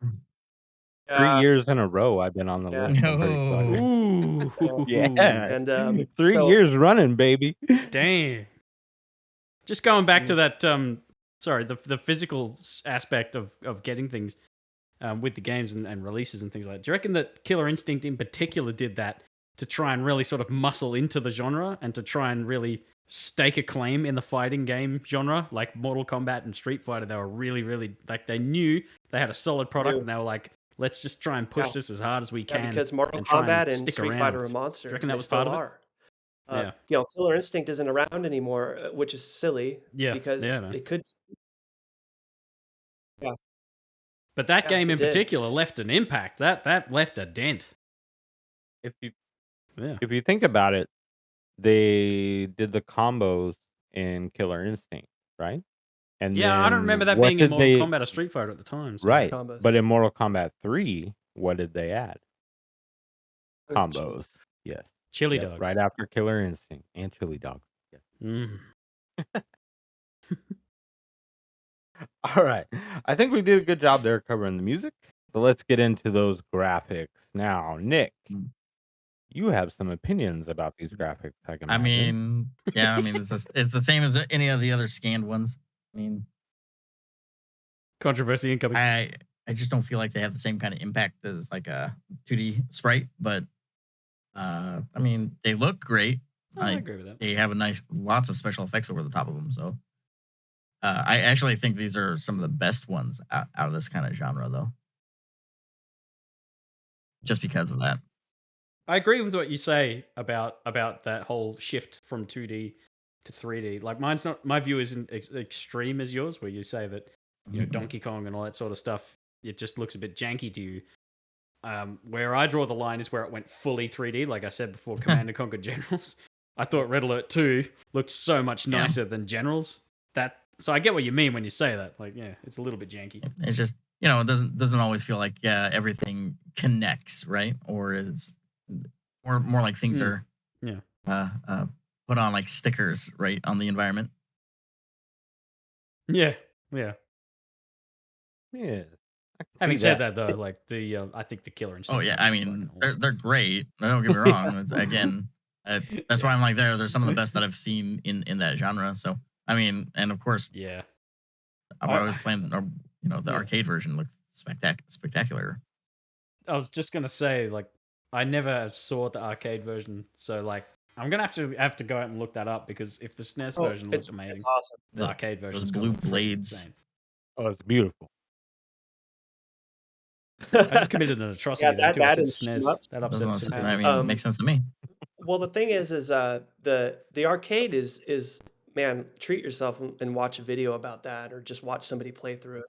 3 Yeah, years in a row, I've been on the yeah, list. I'm pretty excited. No. Ooh. Yeah. and 3 so years running, baby. Damn. Just going back to mm, that, sorry, the physical aspect of getting things with the games and releases and things like that. Do you reckon that Killer Instinct in particular did that to try and really sort of muscle into the genre and to try and really stake a claim in the fighting game genre, like Mortal Kombat and Street Fighter? They were really, really like they knew they had a solid product do and they were like, let's just try and yeah, push this as hard as we yeah, can because Mortal and try and Kombat and stick Street around. Fighter are Do you monsters, reckon and that they was part still of it? are. Yeah. Killer Instinct isn't around anymore, which is silly Yeah. because Man. it could. Yeah, But that yeah, game it in did. particular left an impact. That left a dent. If you Yeah. if you think about it, they did the combos in Killer Instinct, right? And Yeah, I don't remember then that what being in did Mortal they Kombat or Street Fighter at the time. So right, Combos. but in Mortal Kombat 3, what did they add? Combos. Yes. chili Yep, dogs. right after Killer Instinct and Chili Dog. Yes. Mm. Alright. I think we did a good job there covering the music. So let's get into those graphics now. Nick, Mm. you have some opinions about these graphics, I can I imagine. mean, yeah, I mean, it's the same as any of the other scanned ones. I mean, Controversy incoming. I just don't feel like they have the same kind of impact as like a 2D sprite, but I mean, they look great. I agree with that. They have lots of special effects over the top of them. So I actually think these are some of the best ones out of this kind of genre, though, just because of that. I agree with what you say about that whole shift from 2D to 3D. Like my view isn't extreme as yours, where you say that Mhm. Donkey Kong and all that sort of stuff, it just looks a bit janky to you. Where I draw the line is where it went fully 3D. Like I said before, Command and Conquer Generals. I thought Red Alert 2 looked so much Yeah. nicer than Generals. So I get what you mean when you say that. Like, yeah, it's a little bit janky. It's just it doesn't always feel like everything connects, right? Or is more like things are Yeah. put on like stickers, right, on the environment. Yeah. Yeah. Yeah. I can Having see said that. that, though, like I think the Killer Instinct. Oh yeah, ones I are mean fucking they're awesome. they're great. Don't get me wrong. It's, again, that's why I'm like they're some of the best that I've seen in that genre. So I mean, and of course, Yeah. I'm I- always playing the Yeah. arcade version looks spectacular. I was just gonna say, like, I never saw the arcade version, so like, I'm gonna have to go out and look that up because if the SNES version looked It's amazing, awesome. the arcade version Those is blue gonna look freaking blades. insane. Oh, it's beautiful. I just committed an atrocity there too. I that said and shoot SNES. ups. That upset Doesn't some I people. mean makes sense to me. Well, the thing is the arcade is man, treat yourself and watch a video about that, or just watch somebody play through it.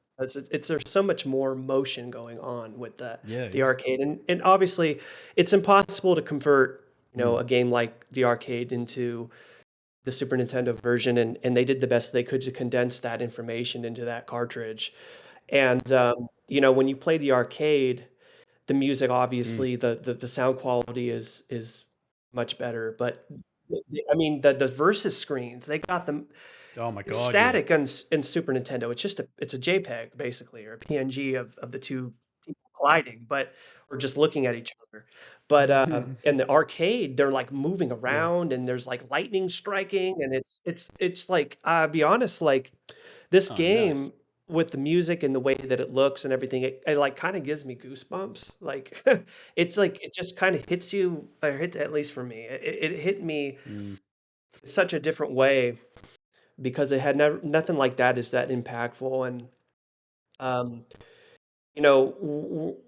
It's there's so much more motion going on with the Yeah. arcade, and obviously it's impossible to convert a game like the arcade into the Super Nintendo version, and they did the best they could to condense that information into that cartridge. And when you play the arcade, the music obviously the sound quality is much better, but I mean the versus screens, they got them Oh my god. it's static in Super Nintendo. It's a JPEG basically, or a PNG of the two people colliding, but or just looking at each other. But in the arcade, they're like moving around and there's like lightning striking, and it's like I'll be honest, like this Oh, game nice. with the music and the way that it looks and everything, it like kind of gives me goosebumps. Like it's like it just kind of hits you, or hits at least for me. It hit me Mm. such a different way because it had never nothing like that is that impactful. And um,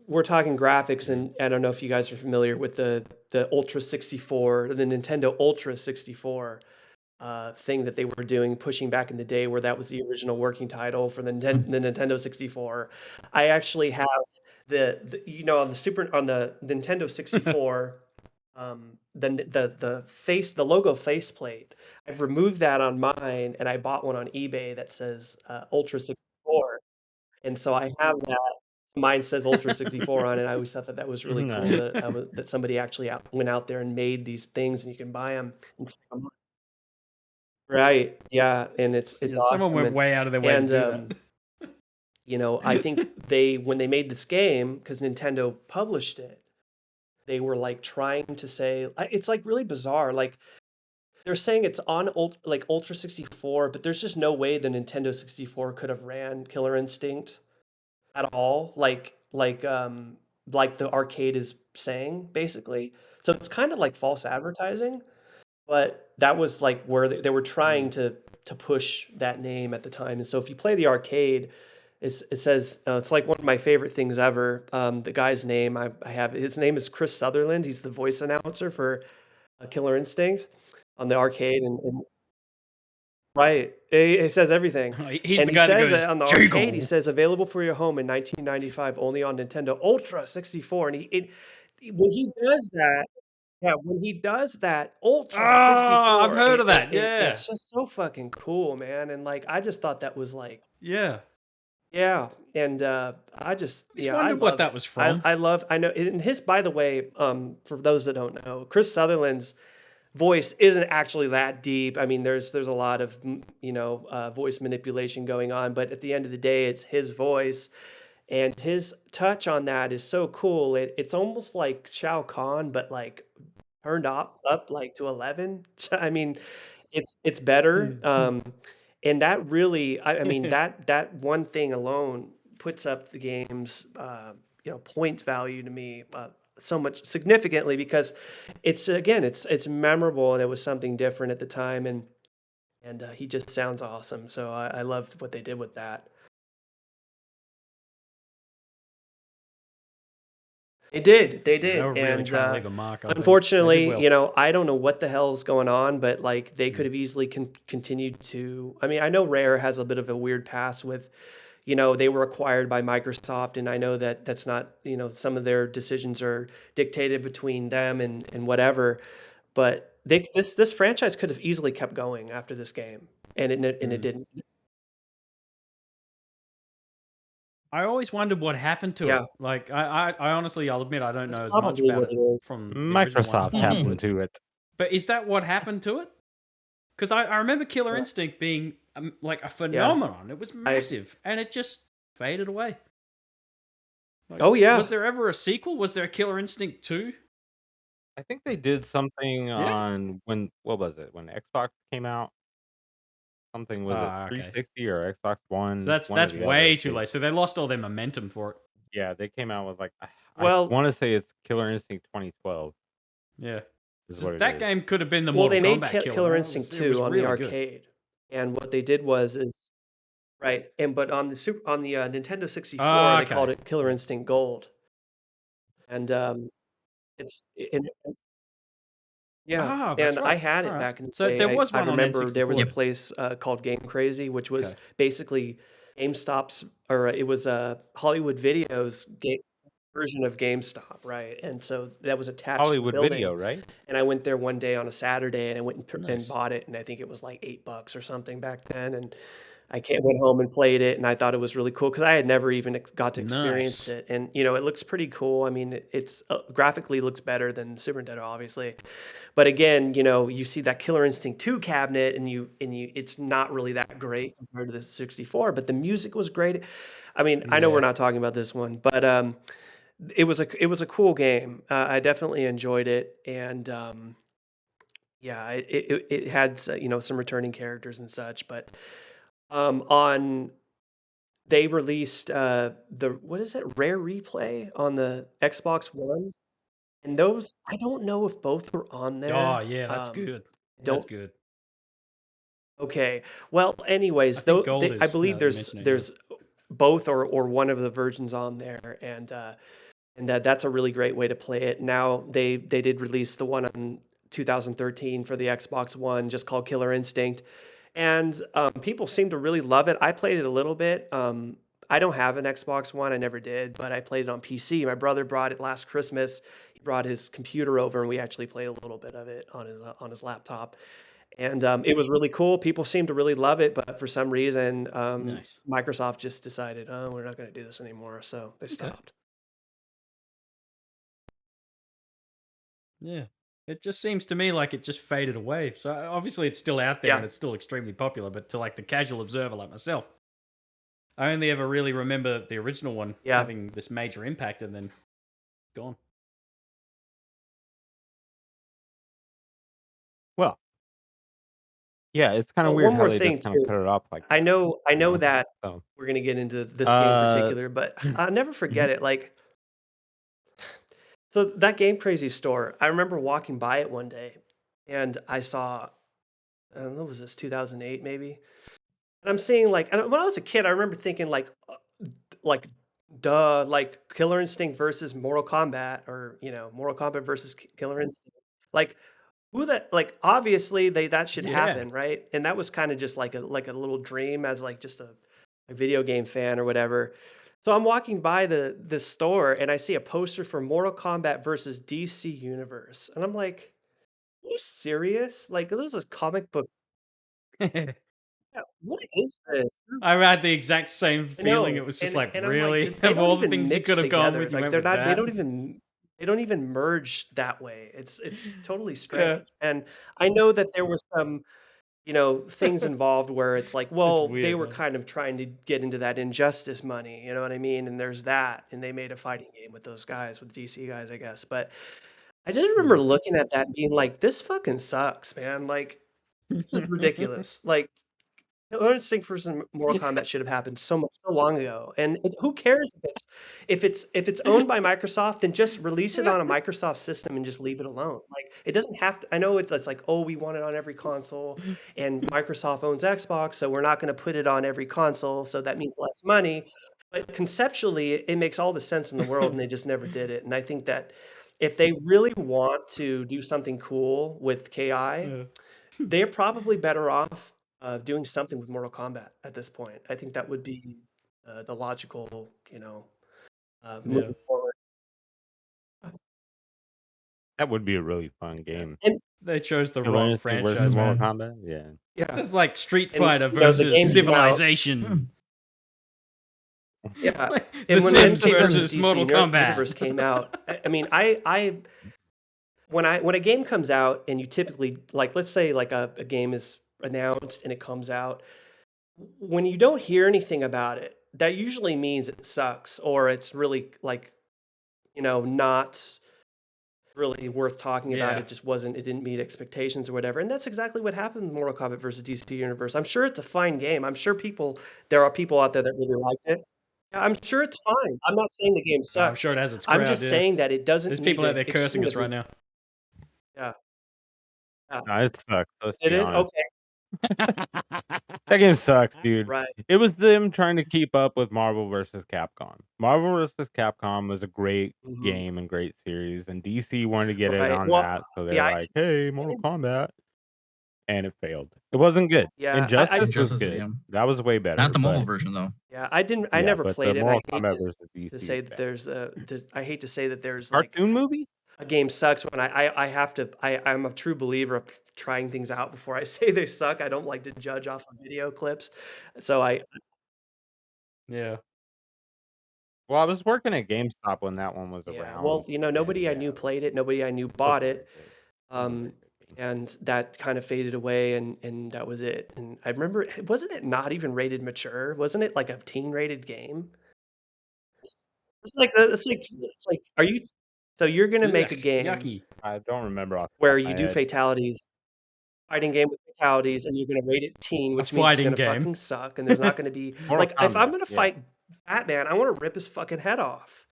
we're talking graphics, and I don't know if you guys are familiar with the Ultra 64, the Nintendo Ultra 64 thing that they were doing, pushing back in the day, where that was the original working title for the Nintendo 64. I actually have on the Nintendo 64, the logo faceplate. I've removed that on mine, and I bought one on eBay that says Ultra 64, and so I have that. Mine says Ultra 64 on it. I always thought that was really cool Nice. that somebody actually went out there and made these things, and you can buy them. Right. Yeah, and it's Yeah, someone awesome. went way out of their way to And do that. I think when they made this game, because Nintendo published it, they were like trying to say it's like really bizarre. Like they're saying it's on like Ultra 64, but there's just no way the Nintendo 64 could have ran Killer Instinct at all. Like the arcade is saying, basically. So it's kind of like false advertising. But that was like where they were trying to push that name at the time. And so if you play the arcade, it says it's like one of my favorite things ever. The guy's name I have his name is Chris Sutherland. He's the voice announcer for Killer Instinct on the arcade, and right, it says everything. He's And the he guy that says goes, on the arcade, he Jiggle. says available for your home in 1995, only on Nintendo Ultra 64. And when he does that. Yeah, when he does that Oh, Ultra I've 64, heard of that. it's Yeah. just so fucking cool, man. And like, I just thought that was like, Yeah. yeah. And I Just I wondered what love that it. was from. I know. And his, by the way, for those that don't know, Chris Sutherland's voice isn't actually that deep. I mean, there's a lot of voice manipulation going on, but at the end of the day, it's his voice. And his touch on that is so cool. It's almost like Shao Kahn, but like turned up like to 11. I mean, it's better. And that really, I mean, Yeah. that one thing alone puts up the game's point value to me so much significantly, because it's again it's memorable, and it was something different at the time, and he just sounds awesome. So I love what they did with that. They Yeah, they did, were really and trying to leave a mark, I think. They did unfortunately, well. I don't know what the hell's going on, but like they could have easily continued to. I mean, I know Rare has a bit of a weird past with, they were acquired by Microsoft, and I know that that's not, some of their decisions are dictated between them and whatever, but this franchise could have easily kept going after this game, and it Mm. didn't. I always wondered what happened to it. Yeah, Like, I honestly, I'll admit, I don't that's know as much probably about what it it is. from the original ones as Microsoft you happened would. to it. But is that what happened to it? Because I remember Killer Yeah, Instinct being like a yeah. phenomenon. It was I massive, and it just faded away. Like, Oh yeah. was there ever a sequel? Was there a Killer Instinct 2? I think they did something Yeah. on what was it? When Xbox came out? Something was it Ah, okay. 360 or Xbox So One? One or that's the other. way too late. So they lost all their momentum for it. Yeah, they came out with like I Well, want to say it's Killer Instinct 2012 Yeah. is So what it that is. game could have been the Well, Mortal they made Kombat killer, Killer man. Instinct It was 2 on the really good. arcade, and what they did was is right, and but on the Nintendo 64, Ah, they called okay. it Killer Yeah. Instinct Gold, and it's and yeah, Ah, that's and I right. had All it right. back in the So there day. was I one on remember there was a Yep. N64. place called Game Crazy, which was Okay. basically GameStop's, or it was Hollywood Video's version of GameStop, right? And so that was attached to the Hollywood Video, building. right? And I went there one day on a Saturday, and I went and Nice. bought it, and I think it was like $8 or something back then. And went home and played it, and I thought it was really cool because I had never even got to experience Nice. it. And it looks pretty cool. I mean, it's graphically looks better than Super Nintendo, obviously. But again, you see that Killer Instinct 2 cabinet, and it's not really that great compared to the 64. But the music was great. I mean, I know we're Yeah. not talking about this one, but it was a cool game. I definitely enjoyed it, and yeah, it had some returning characters and such. But on they released what is it, Rare Replay on the Xbox One, and those I don't know if both were on Oh there. yeah, that's good. That's Don't good. Okay. Well, I anyways, think though gold I is now believe that you mention it. Yeah. there's both or one of the versions on there, and that's a really great way to play it. Now they did release the one on 2013 for the Xbox One, just called Killer Instinct, and people seem to really love it. I played it a little bit. I don't have an Xbox One, I never did, but I played it on PC. My brother brought it last Christmas. He brought his computer over, and we actually played a little bit of it on his laptop. And it was really cool. People seemed to really love it, but for some reason, Nice. Microsoft just decided, oh, we're not going to do this anymore. So they Okay. stopped. Yeah. It just seems to me like it just faded away. So obviously it's still out there and Yeah. it's still extremely popular, but to like the casual observer like myself, I only ever really remember the original one Yeah. having this major impact and then gone. Well, yeah, it's kind of Well, weird one how more they just thing kind of too. cut it off like I that, know you know? that So, we're going to get into this game in uh, particular, but I'll never forget mhm. it. Like, so that Game Crazy store, I remember walking by it one day and I saw, I don't know, was this 2008 maybe? And I'm seeing like, and when I was a kid, I remember thinking like, duh, like Killer Instinct versus Mortal Kombat, or Mortal Kombat versus Killer Instinct. Like, who that? Like, obviously, that should Yeah. happen, right? And that was kind of just like a little dream as like just a video game fan or whatever. So I'm walking by the store and I see a poster for Mortal Kombat versus DC Universe, and I'm like, "Are you serious? Like, this is comic book. Yeah, what is this?" I had the exact same I feeling. It know, was just and like, I'm like, really? they Of don't all the even things you mix could have gone together. with, you Like went with they that? don't even merge that way. It's totally Yeah. strange. And I know that there was some, things involved where it's like, It's well, they weird were though. kind of trying to get into that injustice money, you know what I mean? And there's that, and they made a fighting game with those guys, with DC guys, I guess. But I just remember Mm. looking at that and being like, this fucking sucks, man. Like, this is ridiculous. Like, Killer Instinct versus Mortal Kombat should have happened so long ago, and who cares if it's owned by Microsoft, then just release it on a Microsoft system and just leave it alone. Like, it doesn't have to. I know it's like, oh, we want it on every console, and Microsoft owns Xbox, so we're not going to put it on every console, so that means less money. But conceptually, it makes all the sense in the world, and they just never did it. And I think that if they really want to do something cool with KI, Yeah. they're probably better off doing something with Mortal Kombat at this point. I think that would be the logical, Yeah. moving forward. That would be a really fun Yeah, game. and They chose the Killer wrong Instinct versus franchise, Mortal man. Kombat? Yeah. yeah, It's like Street and Fighter the versus game came out. Civilization. Yeah, Like The and when Sims MK versus versus DC Mortal Kombat. Universe came out, I mean, I when a game comes out and you typically, like, let's say like a game is announced and it comes out, when you don't hear anything about it, that usually means it sucks, or it's really like, not really worth talking about. Yeah. It just wasn't, it didn't meet expectations or whatever. And that's exactly what happened in Mortal Kombat versus DC Universe. I'm sure it's a fine game. I'm sure there are people out there that really liked it. Yeah, I'm sure it's fine. I'm not saying the game I'm sucks. sure it has its I'm crowd, just yeah. saying that it doesn't There's need people out to there cursing us exceed. right now. Yeah. Yeah. No, it sucks, let's Did be it? honest. Okay. That game sucks, dude. Right. It was them trying to keep up with Marvel versus Capcom. Marvel versus Capcom was a great Mhm. game and great series, and DC wanted to get in Right. on Well, that, so they're yeah, like, "Hey, I Mortal didn't, Kombat," and it failed. It wasn't good. yeah, Injustice was Injustice, good. yeah. That was way Not better, the mobile but version though. yeah, I yeah, never but the played it. And Mortal Kombat versus to DC say is that bad. I hate to say that there's like Cartoon movie? a game sucks when I have to. I'm a true believer of trying things out before I say they suck. I don't like to judge off of video clips. So Yeah. Well, I was working at GameStop when that one was yeah. around, Well, and nobody I yeah, knew played it. Nobody I knew it wasn't bought very it. good. It wasn't a Um, very good game. and that kind of faded away, and that was it. And I remember, wasn't it not even rated mature? Wasn't it like a teen rated game? It's it's like, are you? So you're gonna make a Ugh, game yucky. I don't remember off the where top of you my do head. fatalities. fighting game with fatalities, and you're gonna rate it teen, A which means it's fighting gonna game. fucking suck, and there's not gonna be Mortal like, if I'm Kombat, gonna yeah. fight Batman, I wanna rip his fucking head off.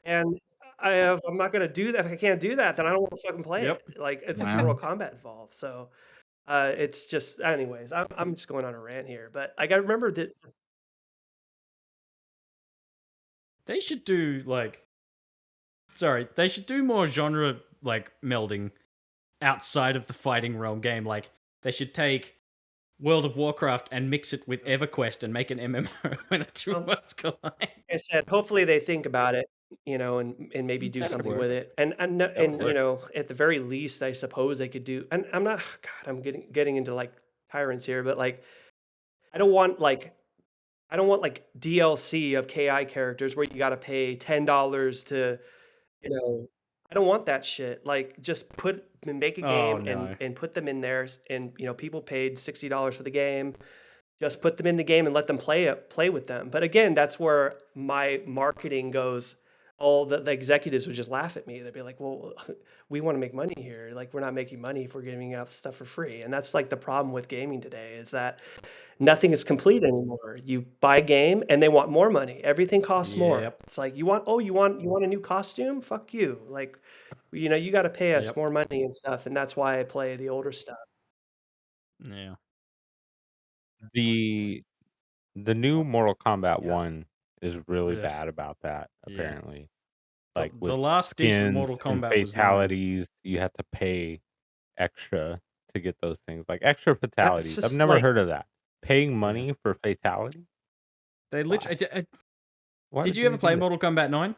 And if I'm not gonna do that, if I can't do that, then I don't wanna fucking play Yep. it. Like, if it's Wow. Mortal Kombat involved, so, it's just anyways, I'm just going on a rant here, but, like, I remember that just They should do they should do more genre like melding outside of the fighting realm game. Like they should take World of Warcraft and mix it with EverQuest and make an MMO when the two Well, worlds collide. like I said, hopefully they think about it, and maybe do That would something with work. it. And That would work. at the very least, I suppose they could do. And I'm not. God, I'm getting into like tyrants here, but like I don't want like I don't want like DLC of KI characters where you got to pay $10 to you know. I don't want that shit. Like just make a Oh game no. and put them in there, and people paid $60 for the game. Just put them in the game and let them play with them. But again, that's where my marketing goes. All the executives would just laugh at me. They'd be like, "Well, we want to make money here. Like, we're not making money if we're giving out stuff for free." And that's like the problem with gaming today is that nothing is complete anymore. You buy a game and they want more money. Everything costs more. Yep. It's like you want a new costume? Fuck you. Like, you got to pay us Yep. more money and stuff. And that's why I play the older stuff. Yeah. The new Mortal Kombat Yeah. 1 is really Ugh. bad about that, Yeah. apparently. The, Like, the with last decent skins Mortal and Kombat was 9. fatalities, you have to pay extra to get those things. Like, extra That's fatalities. I've just never like heard of that. Paying Yeah. money for fatality? They Why? literally. Why Did would you ever do play that? Mortal Kombat 9?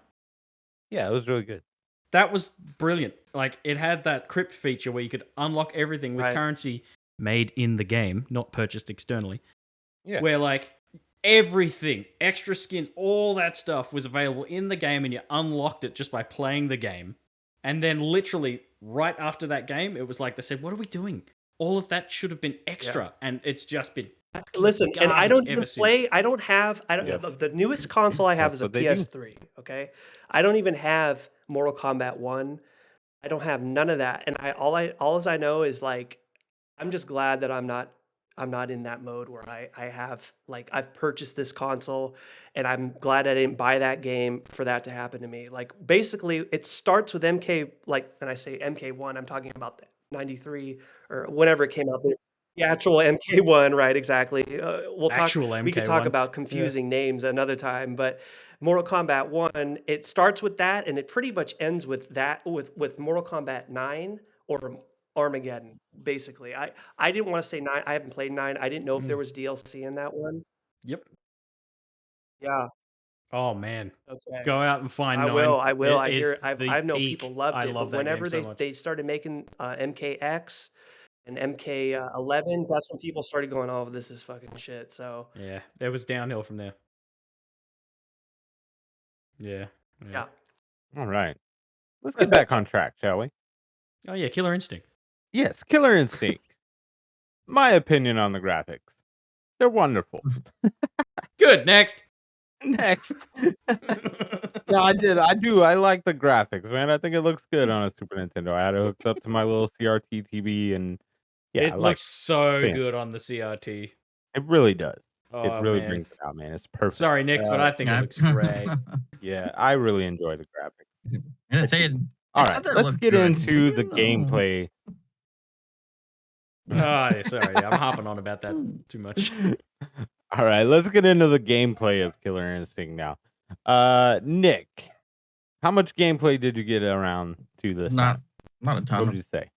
Yeah, it was really good. That was brilliant. Like it had that crypt feature where you could unlock everything with Right. currency made in the game, not purchased externally. Yeah. Where like everything, extra skins, all that stuff was available in the game and you unlocked it just by playing the game. And then literally right after that game, it was like they said, "What are we doing? All of that should have been extra." And it's just been Listen, and I garbage don't ever even play. since. I don't have. I don't. Yes. The newest console I have That's is a what they do. PS3. Okay, I don't even have Mortal Kombat 1. I don't have none of that. And all as I know is like I'm just glad that I'm not in that mode where I have like I've purchased this console and I'm glad I didn't buy that game for that to happen to me. Like basically it starts with MK, like when I say MK1, I'm talking about the 93 or whenever it came out. The actual MK1, right, exactly. Actual We could talk MK1. about Yeah. confusing names another time, but Mortal Kombat 1, it starts with that and it pretty much ends with that with Mortal Kombat 9 or Armageddon, basically. I didn't want to say 9. I haven't played 9. I didn't know if there was DLC in that one. Yep. Yeah, Oh man. okay. Go out and find I 9. will. I will. It I is hear the I know people peak. loved I it, but love that game whenever so they much. they started making MKX and MK11, that's when people started going, "Oh, this is fucking shit." So, Yeah, it was downhill from there. Yeah. yeah. All right. Let's get back on track, shall we? Oh yeah, Killer Instinct. Yes, Killer Instinct. My opinion on the graphics. They're wonderful. Good. Next. Next. No, I did. I do. I like the graphics, man. I think it looks good on a Super Nintendo. I had it hooked up to my little CRT TV, and yeah, I It like looks so it. good on the CRT. It really does. It Oh really man. brings it out, man. It's perfect. Sorry, Nick, but I think it Yeah. looks great. Yeah, I really enjoy the graphics. I say it. All I right, said that it let's looked get good. into the No. gameplay. Oh, yeah, sorry, I'm hopping on about that too much. All right, let's get into the gameplay of Killer Instinct now. Nick, how much gameplay did you get around to this Not time? a What ton. would you say?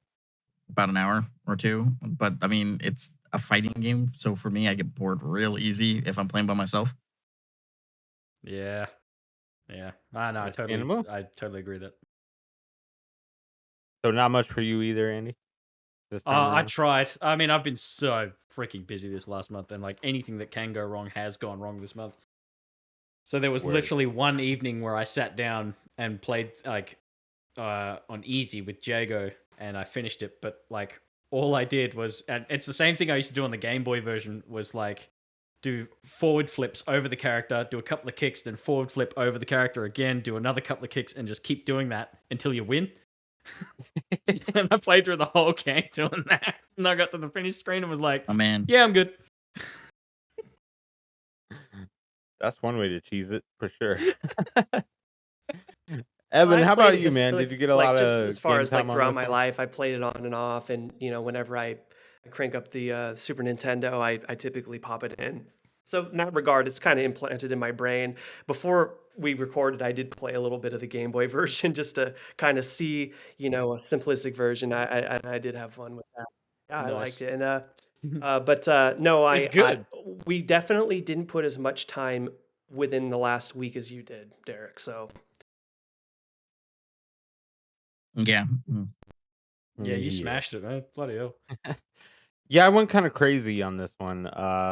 About an hour or two. But I mean, it's a fighting game, so for me, I get bored real easy if I'm playing by myself. Yeah. I know. I Understandable. totally agree with that. So not much for you either, Andy. This time I around? tried. I mean, I've been so freaking busy this last month, and like anything that can go wrong has gone wrong this month. So there was Word. literally one evening where I sat down and played like on easy with Jago, and I finished it. But like all I did was, and it's the same thing I used to do on the Game Boy version, was like do forward flips over the character, do a couple of kicks, then forward flip over the character again, do another couple of kicks, and just keep doing that until you win. And I played through the whole game doing that. And I got to the finish screen and was like, Oh man. yeah, I'm good. That's one way to cheese it for sure. Well, Evan, I how played about it you, just man? Did you get a lot just as of far game as like time on throughout this my one? life, I played it on and off, and whenever I crank up the Super Nintendo, I typically pop it in. So in that regard, it's kind of implanted in my brain. Before we recorded, I did play a little bit of the Game Boy version just to kind of see, a simplistic version. I did have fun with that. Yeah, I liked Nice. it, and but no, It's good. we definitely didn't put as much time within the last week as you did, Derek. So Yeah. Yeah, you Yeah. smashed it, man. Bloody hell. Yeah, I went kind of crazy on this one.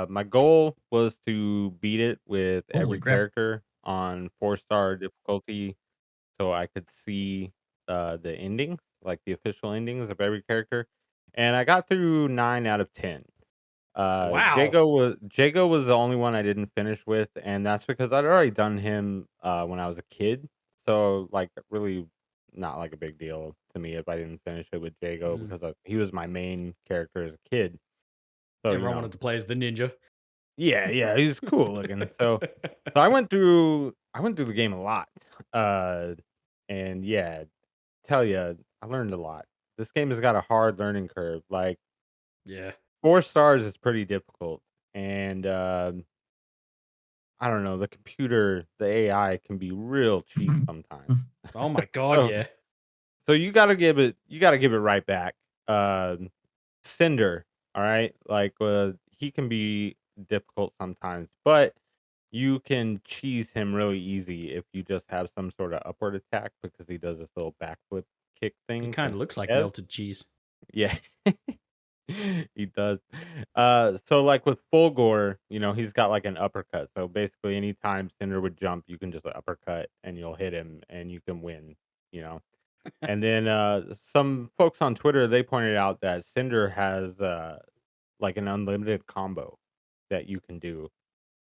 My goal was to beat it with Holy every crap. character on 4-star difficulty so I could see the endings, like the official endings of every character. And I got through 9 out of 10. Wow. Jago was the only one I didn't finish with, and that's because I'd already done him when I was a kid. So like really not like a big deal to me if I didn't finish it with Jago Mm. because he was my main character as a kid. So, Everyone wanted to play as the ninja. yeah, he's cool looking. So I went through the game a lot. Uh and yeah, tell you, I learned a lot. This game has got a hard learning curve. Like Yeah. 4 stars is pretty difficult. And I don't know, the AI can be real cheap sometimes. Oh my god, So yeah. so you gotta give it right back. Cinder, all right? Like he can be difficult sometimes, but you can cheese him really easy if you just have some sort of upward attack because he does this little backflip kick He thing kind since of looks he like has. melted cheese. Yeah. He does. So like with Fulgore, he's got like an uppercut. So basically anytime Cinder would jump, you can just uppercut and you'll hit him and you can win, you know. And then some folks on Twitter they pointed out that Cinder has like an unlimited combo that you can do.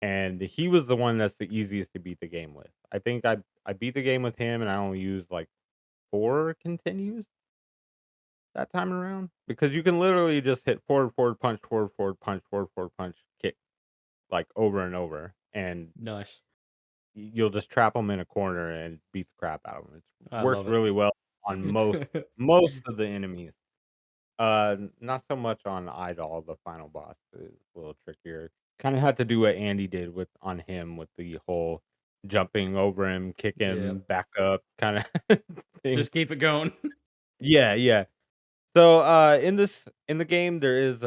And he was the one that's the easiest to beat the game with. I think I beat the game with him and I only used like 4 continues that time around because you can literally just hit forward punch, forward punch, kick like over and over and Nice. you'll just trap them in a corner and beat the crap out of them. It I works love really well on most of the enemies. Not so much on Idol, the final boss. Is a little trickier. Kind of had to do what Andy did with on him with the whole jumping over him, kick Yeah. him back up kind of thing. Just keep it going. Yeah. So in the game there is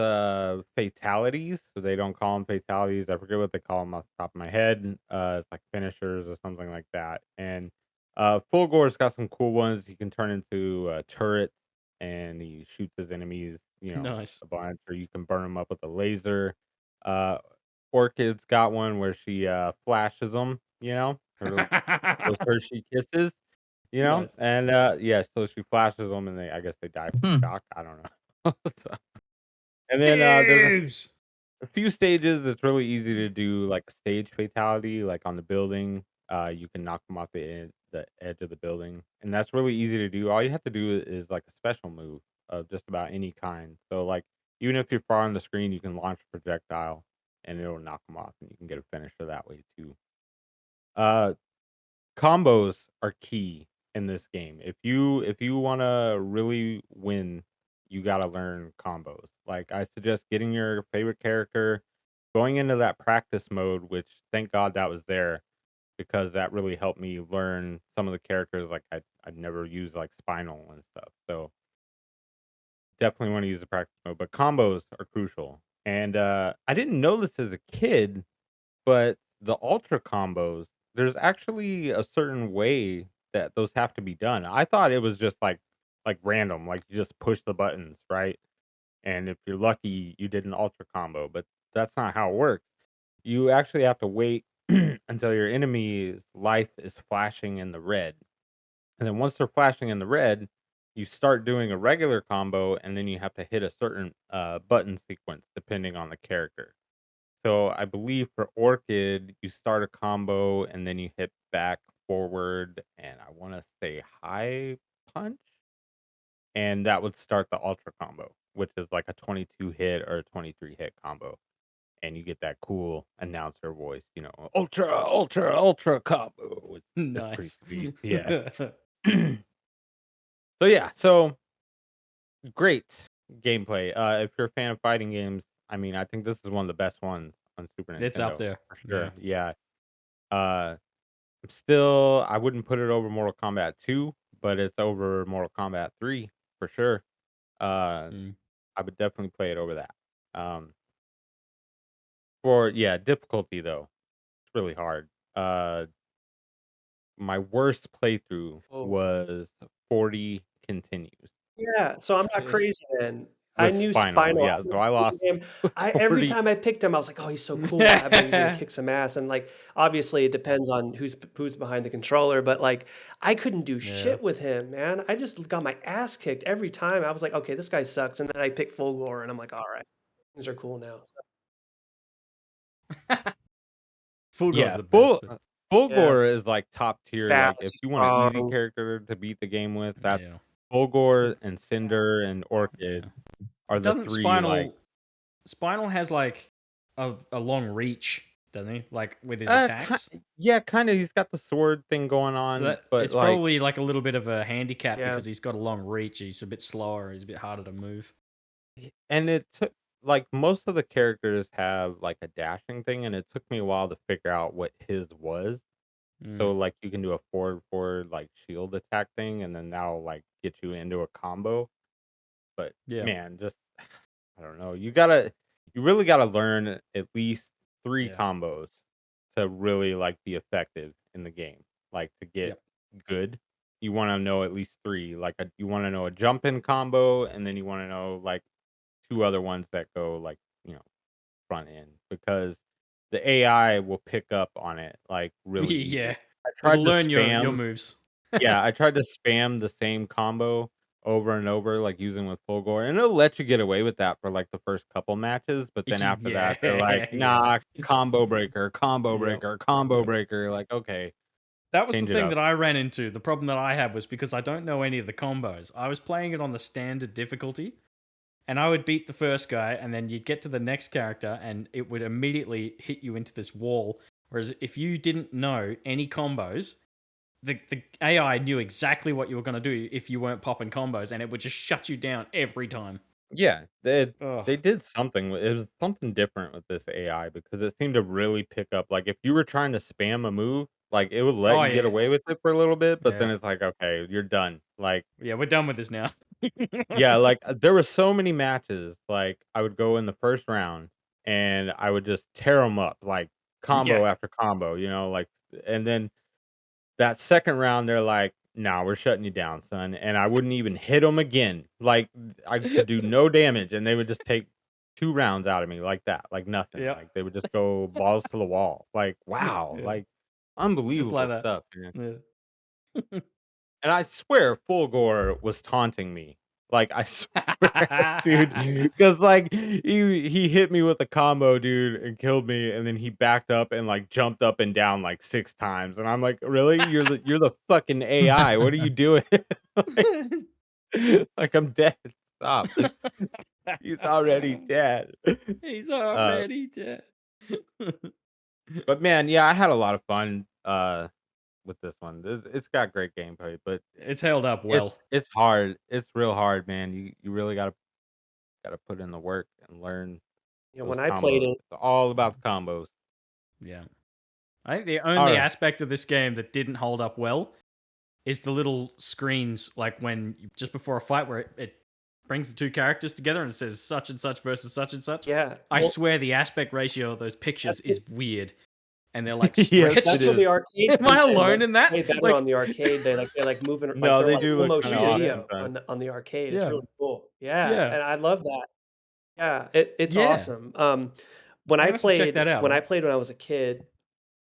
fatalities. So they don't call them fatalities. I forget what they call them off the top of my head. It's like finishers or something like that. And Fulgore's got some cool ones. He can turn into turrets and he shoots his enemies, Nice. a bunch, or you can burn them up with a laser. Uh, Orchid's got one where she flashes them, her those Hershey kisses. Nice. And, yeah, so she flashes them, and I guess they die from shock, I don't know. So and then, there's Fuse! a few stages it's really easy to do, like, a stage fatality, like, on the building, you can knock them off the edge of the building, and that's really easy to do. All you have to do is, like, a special move of just about any kind. So, like, even if you're far on the screen, you can launch a projectile, and it'll knock them off, and you can get a finisher that way too. Uh Combos are key in this game. If you wanna really win, you gotta learn combos. Like, I suggest getting your favorite character, going into that practice mode, which thank God that was there because that really helped me learn some of the characters, like, I'd never used, like, Spinal and stuff. So, definitely wanna use the practice mode, but combos are crucial. And, I didn't know this as a kid, but the ultra combos, there's actually a certain way that those have to be done. I thought it was just like random, like you just push the buttons, right? And if you're lucky, you did an ultra combo, but that's not how it works. You actually have to wait until your enemy's life is flashing in the red. And then once they're flashing in the red, you start doing a regular combo and then you have to hit a certain button sequence depending on the character. So I believe for Orchid, you start a combo and then you hit back, forward, and I want to say high punch. and that would start the ultra combo, which is like a 22 hit or a 23 hit combo, and you get that cool announcer voice, ultra, ultra, ultra combo. It's pretty Nice. sweet. Yeah. So yeah, so great gameplay. If you're a fan of fighting games, I mean, I think this is one of the best ones on Super It's up Nintendo there. for Yeah. sure. Yeah. Uh, still, I wouldn't put it over Mortal Kombat 2, but it's over Mortal Kombat 3 for sure. Uh, Mm. I would definitely play it over that. For yeah, difficulty though, it's really hard. Uh, my worst playthrough Oh. was 40 continues Yeah, so I'm not Jeez. crazy then. I with knew Spinal. Spinal. Yeah, I knew so I the lost game. Every 40. time I picked him, I was like, "Oh, he's so cool. I bet he's gonna kick some ass." And like, obviously, it depends on who's behind the controller. But like, I couldn't do Yeah. shit with him, man. I just got my ass kicked every time. I was like, "Okay, this guy sucks." And then I picked Fulgore, and I'm like, "All right, things are cool now." So, Full Gore's Yeah, the best, but full yeah, gore is like top tier. Like fast, if he's you want an easy strong. character to beat the game with, that's yeah. full gore and Cinder and Yeah. Orchid are the Doesn't three. Like Spinal has like a long reach, doesn't he? Like with his attacks. yeah, kind of. He's got the sword thing going So on, that but it's like, probably like a little bit of a handicap Yeah, because he's got a long reach. He's a bit slower. He's a bit harder to move. and it took like most of the characters have like a dashing thing, and it took me a while to figure out what his was. Mm. So like you can do a forward like shield attack thing, and then that'll like get you into a combo. But Yeah. man, just I don't know. You really gotta learn at least 3 Yeah. combos to really, like, be effective in the game. Like, to get Yep. good, you wanna know at least 3. Like, you wanna know a jump in combo, and then you wanna know, like, 2 other ones that go, like, you know, front end, because the AI will pick up on it, like, really Yeah. easy. I It'll tried to learn your spam moves. yeah, I tried to spam the same combo over and over, like, using with full gore, and it'll let you get away with that for, like, the first couple matches, but then after Yeah. that, they're like, Yeah. "Nah, combo breaker, combo Yep. breaker, combo Yep. breaker." Like, "Okay, That was the change it thing up." that I ran into. The problem that I had was because I don't know any of the combos. I was playing it on the standard difficulty, and I would beat the first guy, and then you'd get to the next character, and it would immediately hit you into this wall. Whereas if you didn't know any combos, the AI knew exactly what you were going to do if you weren't popping combos, and it would just shut you down every time. Yeah, Ugh. they did something it was something different with this AI because it seemed to really pick up, like, if you were trying to spam a move, like, it would let Oh you get yeah, away with it for a little bit, but then yeah, it's like, "Okay, you're done." Like yeah. We're done with this now. yeah, like, there were so many matches, like, I would go in the first round, and I would just tear them up, like, Yeah. combo after combo, like and then that second round, they're like, "Nah, we're shutting you down, son," and I wouldn't even hit them again, like, I could do no damage, and they would just take 2 rounds out of me like that, like nothing, Yep. like, they would just go balls to the wall, like, wow, Yeah. like, Just like unbelievable that. stuff, man. Yeah. And I swear Fulgore was taunting me. Like, I swear, dude, because like, he hit me with a combo, dude, and killed me, and then he backed up and, like, jumped up and down, like, 6 times, and I'm like, "Really? You're the fucking AI. What are you doing?" Like like, I'm dead. Stop. He's already dead. He's Uh, already dead. but man, yeah, I had a lot of fun, with this one. It's got great gameplay, but It's held up it's well. it's hard. It's real hard, man. You really gotta put in the work and learn those when I played combos. it, It's all about the combos. Yeah. I think the only Alright. aspect of this game that didn't hold up well is the little screens, like just before a fight, where it brings the two characters together and it says such and such versus such and such. yeah, I well, swear the aspect ratio of those pictures that's is weird, and they're like Yes, it That's stretched. what is. the arcade Am I comes in. alone That's in that? way better Like, on the arcade. They moving like No, they're they like do slow look motion kinda yeah, off yeah, video sometimes. on the arcade. It's yeah, really cool. Yeah, yeah, and I love that. Yeah, it's yeah. awesome. I'm gonna have to check that out. When I played when I was a kid,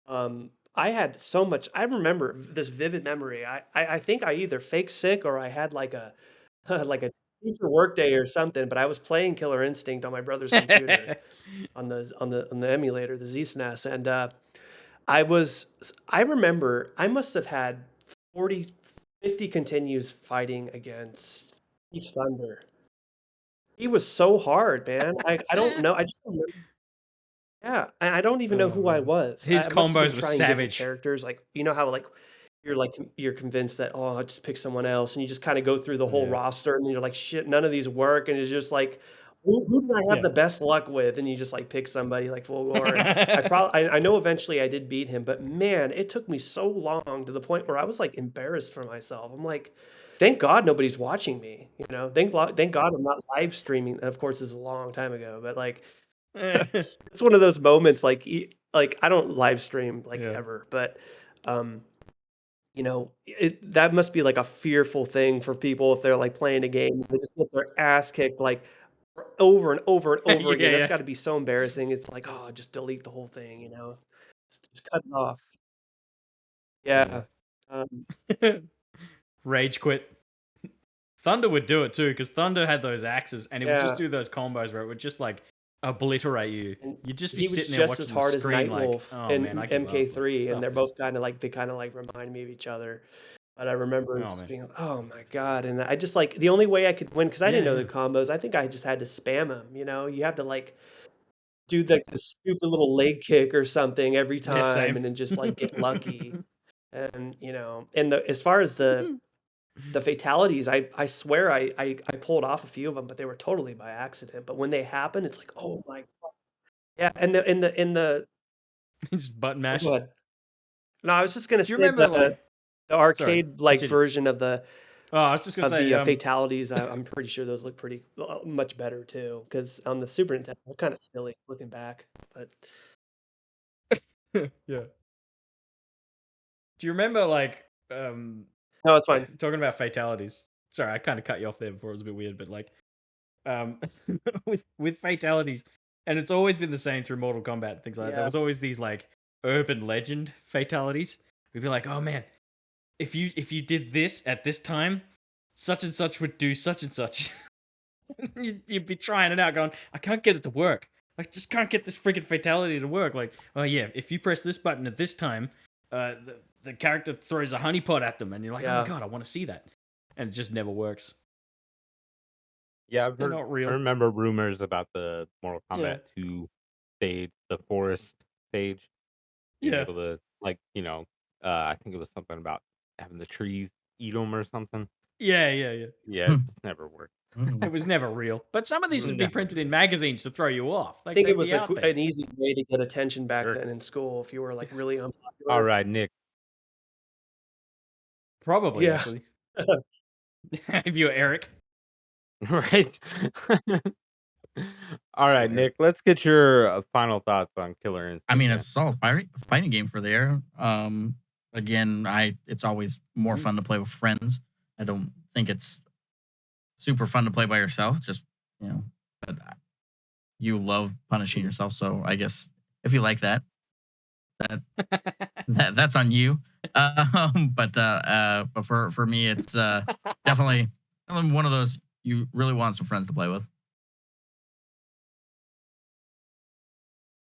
I had so much. I remember this vivid memory. I think I either fake sick or I had like a like a teacher work day or something. But I was playing Killer Instinct on my brother's computer on the emulator, the Z SNES, and I remember I must have had 40, 50 continues fighting against He's Thunder. He was so hard, man. I don't know. I just remember. Yeah, and I don't even know Oh who I man, was. his I must have been combos were trying different savage. characters. Like you know how you're convinced that oh I'll just pick someone else, and you just kind of go through the whole Yeah, roster, and then you're like shit, none of these work, and it's just like who did I have yeah. the best luck with? And you just like pick somebody like Fulgore, and I know eventually I did beat him, but man, it took me so long to the point where I was like embarrassed for myself. I'm like, thank God nobody's watching me. You know, thank God I'm not live streaming. Of course, this is a long time ago, but like it's one of those moments like I don't live stream like Yeah. ever, but um you know, that must be like a fearful thing for people if they're like playing a game and they just get their ass kicked like over and over and over Yeah, again. That's yeah. got to be so embarrassing. It's like, oh, just delete the whole thing, just cut it off. Yeah. Um, Rage quit. Thunder would do it too, because Thunder had those axes, and it would just yeah. do those combos where it would just like obliterate you. And You'd just be he was sitting there just as watching the hard as screen, like, Nightwolf oh man, I in give up. Like MK3, and they're stuff this. both kind of like remind me of each other. But I remember Oh just man. being like, "Oh my god!" And I just like the only way I could win because I Yeah, didn't know the yeah. combos. I think I just had to spam them. You know, you have to like do like the stupid little leg kick or something every Yeah, time, same. and then just like get lucky. And and the as far as the fatalities, I swear I pulled off a few of them, but they were totally by accident. But when they happen, it's like, oh my yeah. And the Just button oh, mash. go ahead. No, I was just gonna Do you say remember like the sorry, arcade like continue. version Oh, I was just gonna of say, the fatalities. I'm pretty sure those look pretty much better too. Because on the Super Nintendo, they're kind of silly looking back. But yeah. Do you remember like no, it's fine. talking about fatalities? Sorry, I kind of cut you off there before it was a bit weird, but like um with fatalities, and it's always been the same through Mortal Kombat and things like that. There Yeah, was always these like urban legend fatalities. We'd be like, oh man, if you did this at this time, such and such would do such and such. You'd be trying it out, going, I can't get it to work. I just can't get this freaking fatality to work. Like, oh yeah, if you press this button at this time, the character throws a honeypot at them, and you're like, oh my yeah, god, I want to see that, and it just never works. Yeah, I've They're heard. not I real. remember rumors about the Mortal Yeah, Kombat 2 stage, the forest stage, being yeah, able to I think it was something about having the trees eat them or something. yeah. Yeah, it just never worked. It was never real. But some of these would be Never printed in real. magazines to throw you off. I Like think it they'd was be out there. an easy way to get attention back Sure. then in school if you were like really All unpopular. right, Nick. Probably Yeah. actually. If you're Eric. Right. All right, Yeah. Nick. Let's get your final thoughts on Killer I Instinct. mean, Man. it's a solid fighting game for there. Again, it's always more fun to play with friends. I don't think it's super fun to play by yourself. Just but you love punishing yourself, so I guess if you like that, that that's on you. But for me, it's definitely one of those you really want some friends to play with.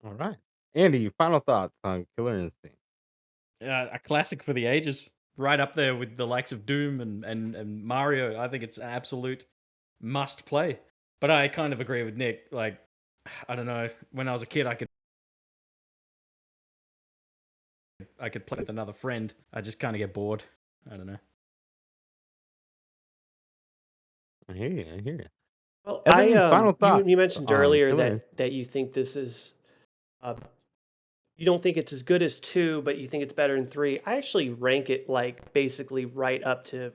All right, Andy. Final thoughts on Killer Instinct. A classic for the ages, right up there with the likes of Doom and Mario. I think it's an absolute must play. But I kind of agree with Nick. Like, I don't know. When I was a kid, I could play with another friend. I just kind of get bored. I don't know. I hear you. I hear you. Well, Evan, final thoughts you mentioned on earlier Killer Instinct. that you think this is uh, you don't think it's as good as 2, but you think it's better than 3. I actually rank it like basically right up to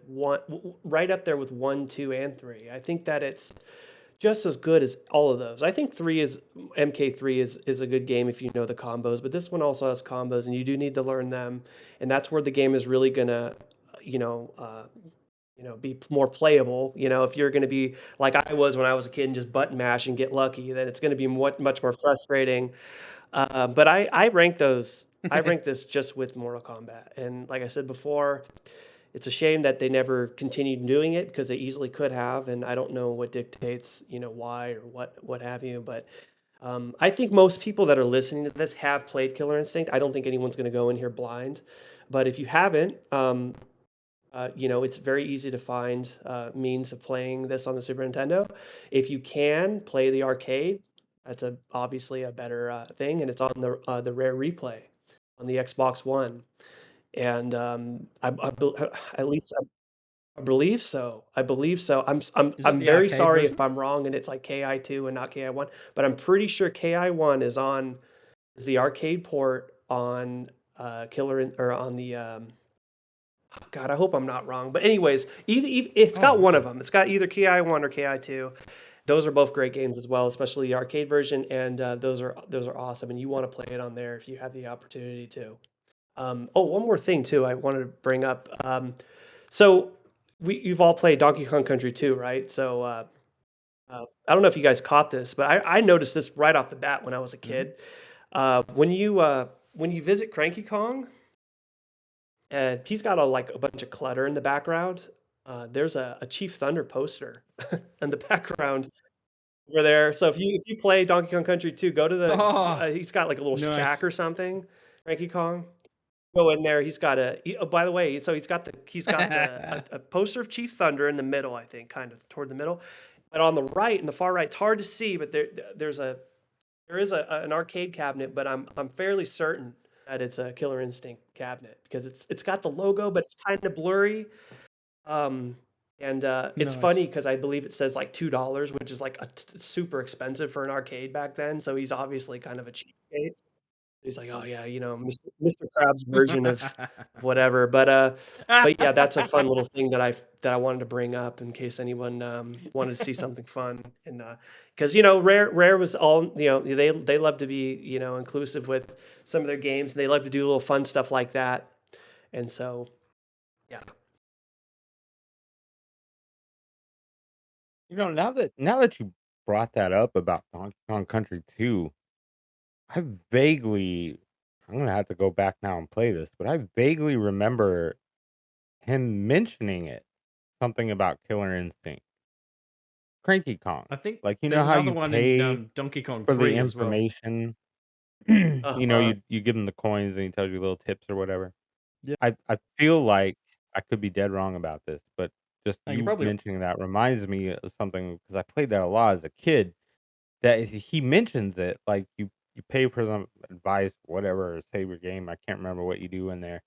right up there with 1, 2, and 3. I think that it's just as good as all of those. I think 3 is MK3 is a good game if you know the combos, but this one also has combos, and you do need to learn them, and that's where the game is really gonna, you know, uh, be more playable. If you're going to be like I was when I was a kid and just button mash and get lucky, then it's going to be much more frustrating. But I rank those. I rank this just with Mortal Kombat, and like I said before, it's a shame that they never continued doing it because they easily could have, and I don't know what dictates, why or what have you. But I think most people that are listening to this have played Killer Instinct. I don't think anyone's going to go in here blind, but if you haven't, It's very easy to find means of playing this on the Super Nintendo. If you can play the arcade, that's obviously a better thing, and it's on the Rare Replay on the Xbox One. And at least I believe so. I believe so. Is that I'm the very arcade sorry if version? I'm wrong and it's like KI2 and not KI1, but I'm pretty sure KI1 is the arcade port on or on the God, I hope I'm not wrong. But anyways, it's got Oh, one okay. of them. It's got either KI1 or KI2. Those are both great games as well, especially the arcade version, and those are awesome. And you want to play it on there if you have the opportunity to. One more thing too, I wanted to bring up. So you've all played Donkey Kong Country 2, right? So I don't know if you guys caught this, but I noticed this right off the bat when I was a Mhm. kid. When you visit Cranky Kong, he's got a bunch of clutter in the background. There's a Chief Thunder poster in the background over there. So if you play Donkey Kong Country 2, go to Oh, he's got like a little shack nice. or something, Cranky Kong. Go in there. Oh, by the way, so he's got a poster of Chief Thunder in the middle, I think, kind of toward the middle. But on the right, in the far right, it's hard to see, but there is an arcade cabinet, but I'm fairly certain that it's a Killer Instinct cabinet because it's got the logo, but it's kind of blurry. Um, and it's funny Nice. because I believe it says like $2, which is like super expensive for an arcade back then. So he's obviously kind of a cheapskate. He's like, "Oh, yeah, Mr. Krabs' version of whatever." But yeah, that's a fun little thing that I wanted to bring up in case anyone, wanted to see something fun, and, 'cause, Rare was all they love to be, inclusive with some of their games, and they love to do little fun stuff like that, and so, yeah. Now that you brought that up about Donkey Kong Country 2, I vaguely I'm gonna have to go back now and play this, but I vaguely remember him mentioning it, something about Killer Instinct. Cranky Kong. I think Like, you know there's how another you one in pay Donkey Kong for the 3 as well. information? Uh-huh. You give him the coins and he tells you little tips or whatever. Yeah. I feel like I could be dead wrong about this, but just No, you're you probably mentioning that reminds me of something because I played that a lot as a kid. That he mentions it like you pay for some advice, whatever, or save your game. I can't remember what you do in there,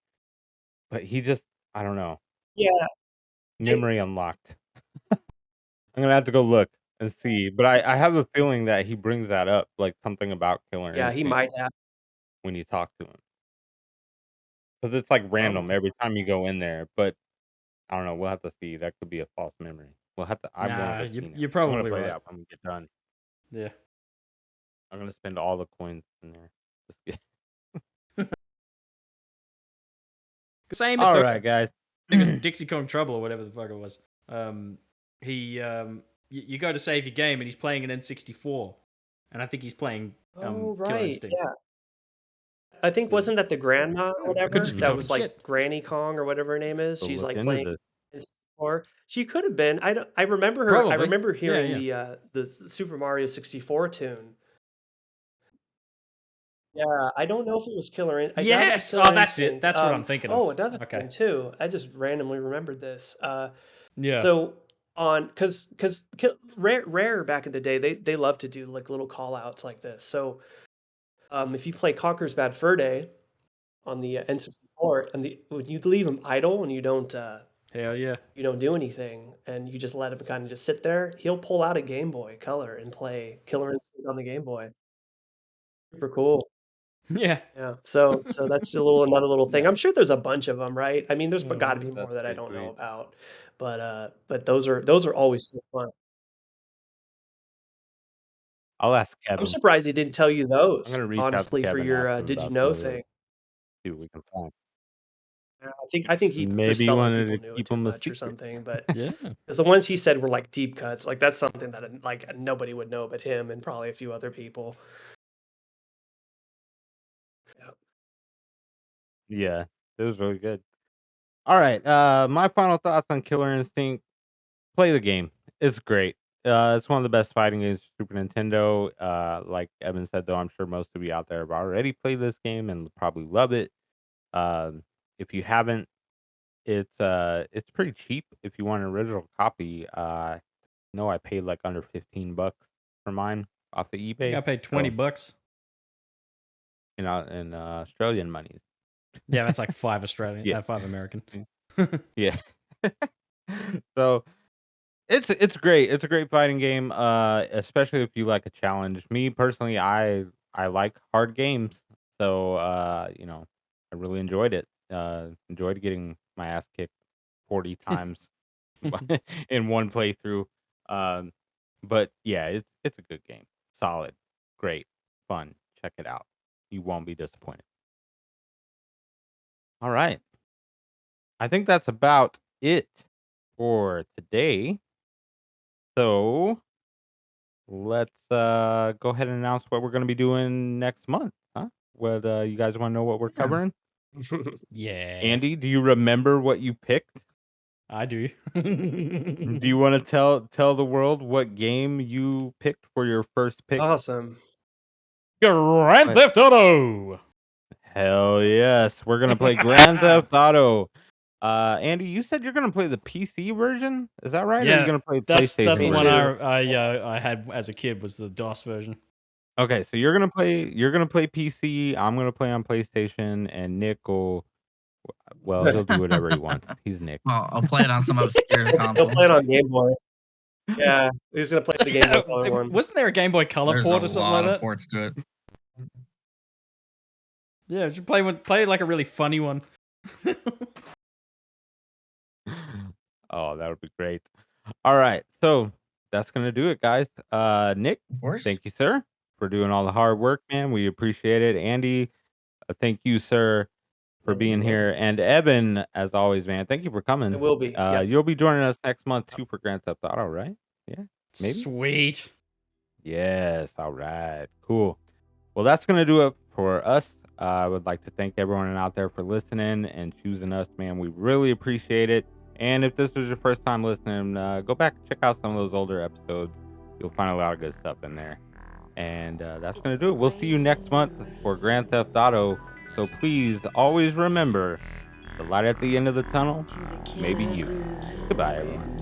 but he just I don't know. Yeah, they Memory unlocked. I'm gonna have to go look and see, but I have a feeling that he brings that up, like something about Killer yeah, he Instinct might have. when you talk to him, because it's like random probably. every time you go in there. But I don't know. We'll have to see. That could be a false memory. We'll have to. I want to Nah, go see now. you're I'm gonna probably play right. that when we get done. Yeah. I'm gonna spend all the coins in there. Just get- Same with all the right, guys. I think it was Dixie Kong Trouble or whatever the fuck it was. He you go to save your game and he's playing an N64, and I think he's playing Oh, Killer right, Instinct. yeah. I think So wasn't that the grandma or I could whatever just be that talking was like shit. Granny Kong or whatever her name is? So She's look like into playing this. or she could have been. I don't, I remember her. I Probably. remember Yeah, hearing yeah. the Super Mario 64 tune. Yeah, I don't know if it was I doubt it was Yes. Killer Oh, that's it. Instinct. That's what I'm thinking of. Another Okay. thing too. I just randomly remembered this. Yeah. So on because Rare back in the day, they love to do like little call outs like this. So if you play Conker's Bad Fur Day on the N64, and when you leave him idle and Hell yeah. you don't do anything, and you just let him kind of just sit there, he'll pull out a Game Boy Color and play Killer Instinct on the Game Boy. Super cool. Yeah. Yeah. So that's another little thing. I'm Nice. sure there's a bunch of them, right? I mean, there's got to be That's more that I pretty don't know sweet. about, but those are always so fun. I'll ask I'm Kevin. surprised he didn't tell you I'm those, gonna reach out to honestly, for Kevin, your ask him did you about know some of those. thing. See what we can find. Yeah, I think he just Maybe he felt like wanted people to knew it keep too them a much or secret. something, but Yeah. because the ones he said were like deep cuts, like that's something that like nobody would know but him and probably a few other people. Yeah. Yeah, it was really good. All right, my final thoughts on Killer Instinct: play the game. It's great. It's one of the best fighting games for Super Nintendo. Like Evan said, though, I'm sure most of you out there have already played this game and probably love it. Um, if you haven't, It's pretty cheap if you want an original copy. No, I paid like under $15 for mine off of I think eBay. I paid $20. In Australian monies. Yeah, that's like 5 Australian, Yeah. 5 American. Yeah. So it's great. It's a great fighting game, especially if you like a challenge. Me personally, I like hard games, so I really enjoyed it. Enjoyed getting my ass kicked 40 times in one playthrough. Um, but yeah, it's a good game. Solid, great, fun. Check it out. You won't be disappointed. All right. I think that's about it for today. So let's go ahead and announce what we're going to be doing next month. Huh? What you guys want to know what we're Yeah. covering? Yeah. Andy, do you remember what you picked? I do. Do you want to tell the world what game you picked for your first pick? Awesome. Grand Theft Auto. Hell yes, we're gonna play Grand Theft Auto. Andy, you said you're gonna play the PC version. Is that right? Or are you Yeah, gonna play that's PlayStation the Me one version? too. I had as a kid was the DOS version. Okay, so you're gonna play PC. I'm gonna play on PlayStation, and Nick will. Well, he'll do whatever he wants. He's Nick. I'll play it on some obscure He'll console. play it on Game Boy. Yeah, he's gonna play the Game Boy Color one. Wasn't there a Game Boy Color There's a port or something lot like of that? ports to it. Yeah, you should play like a really funny one. Oh, that would be great. All right, so that's gonna do it, guys. Nick, Of course. thank you, sir, for doing all the hard work, man. We appreciate it. Andy, thank you, sir, for Yeah, being you're here. And Evan, as always, man, thank you for coming. It will be. You'll Yes. be joining us next month too for Grand Theft Auto, right? Yeah, maybe. Sweet. Yes. All right. Cool. Well, that's gonna do it for us. I would like to thank everyone out there for listening and choosing us, man. We really appreciate it. And if this was your first time listening, go back and check out some of those older episodes. You'll find a lot of good stuff in there. And that's gonna do it. We'll see you next month for Grand Theft Auto. So please always remember, the light at the end of the tunnel may be you. Goodbye, everyone.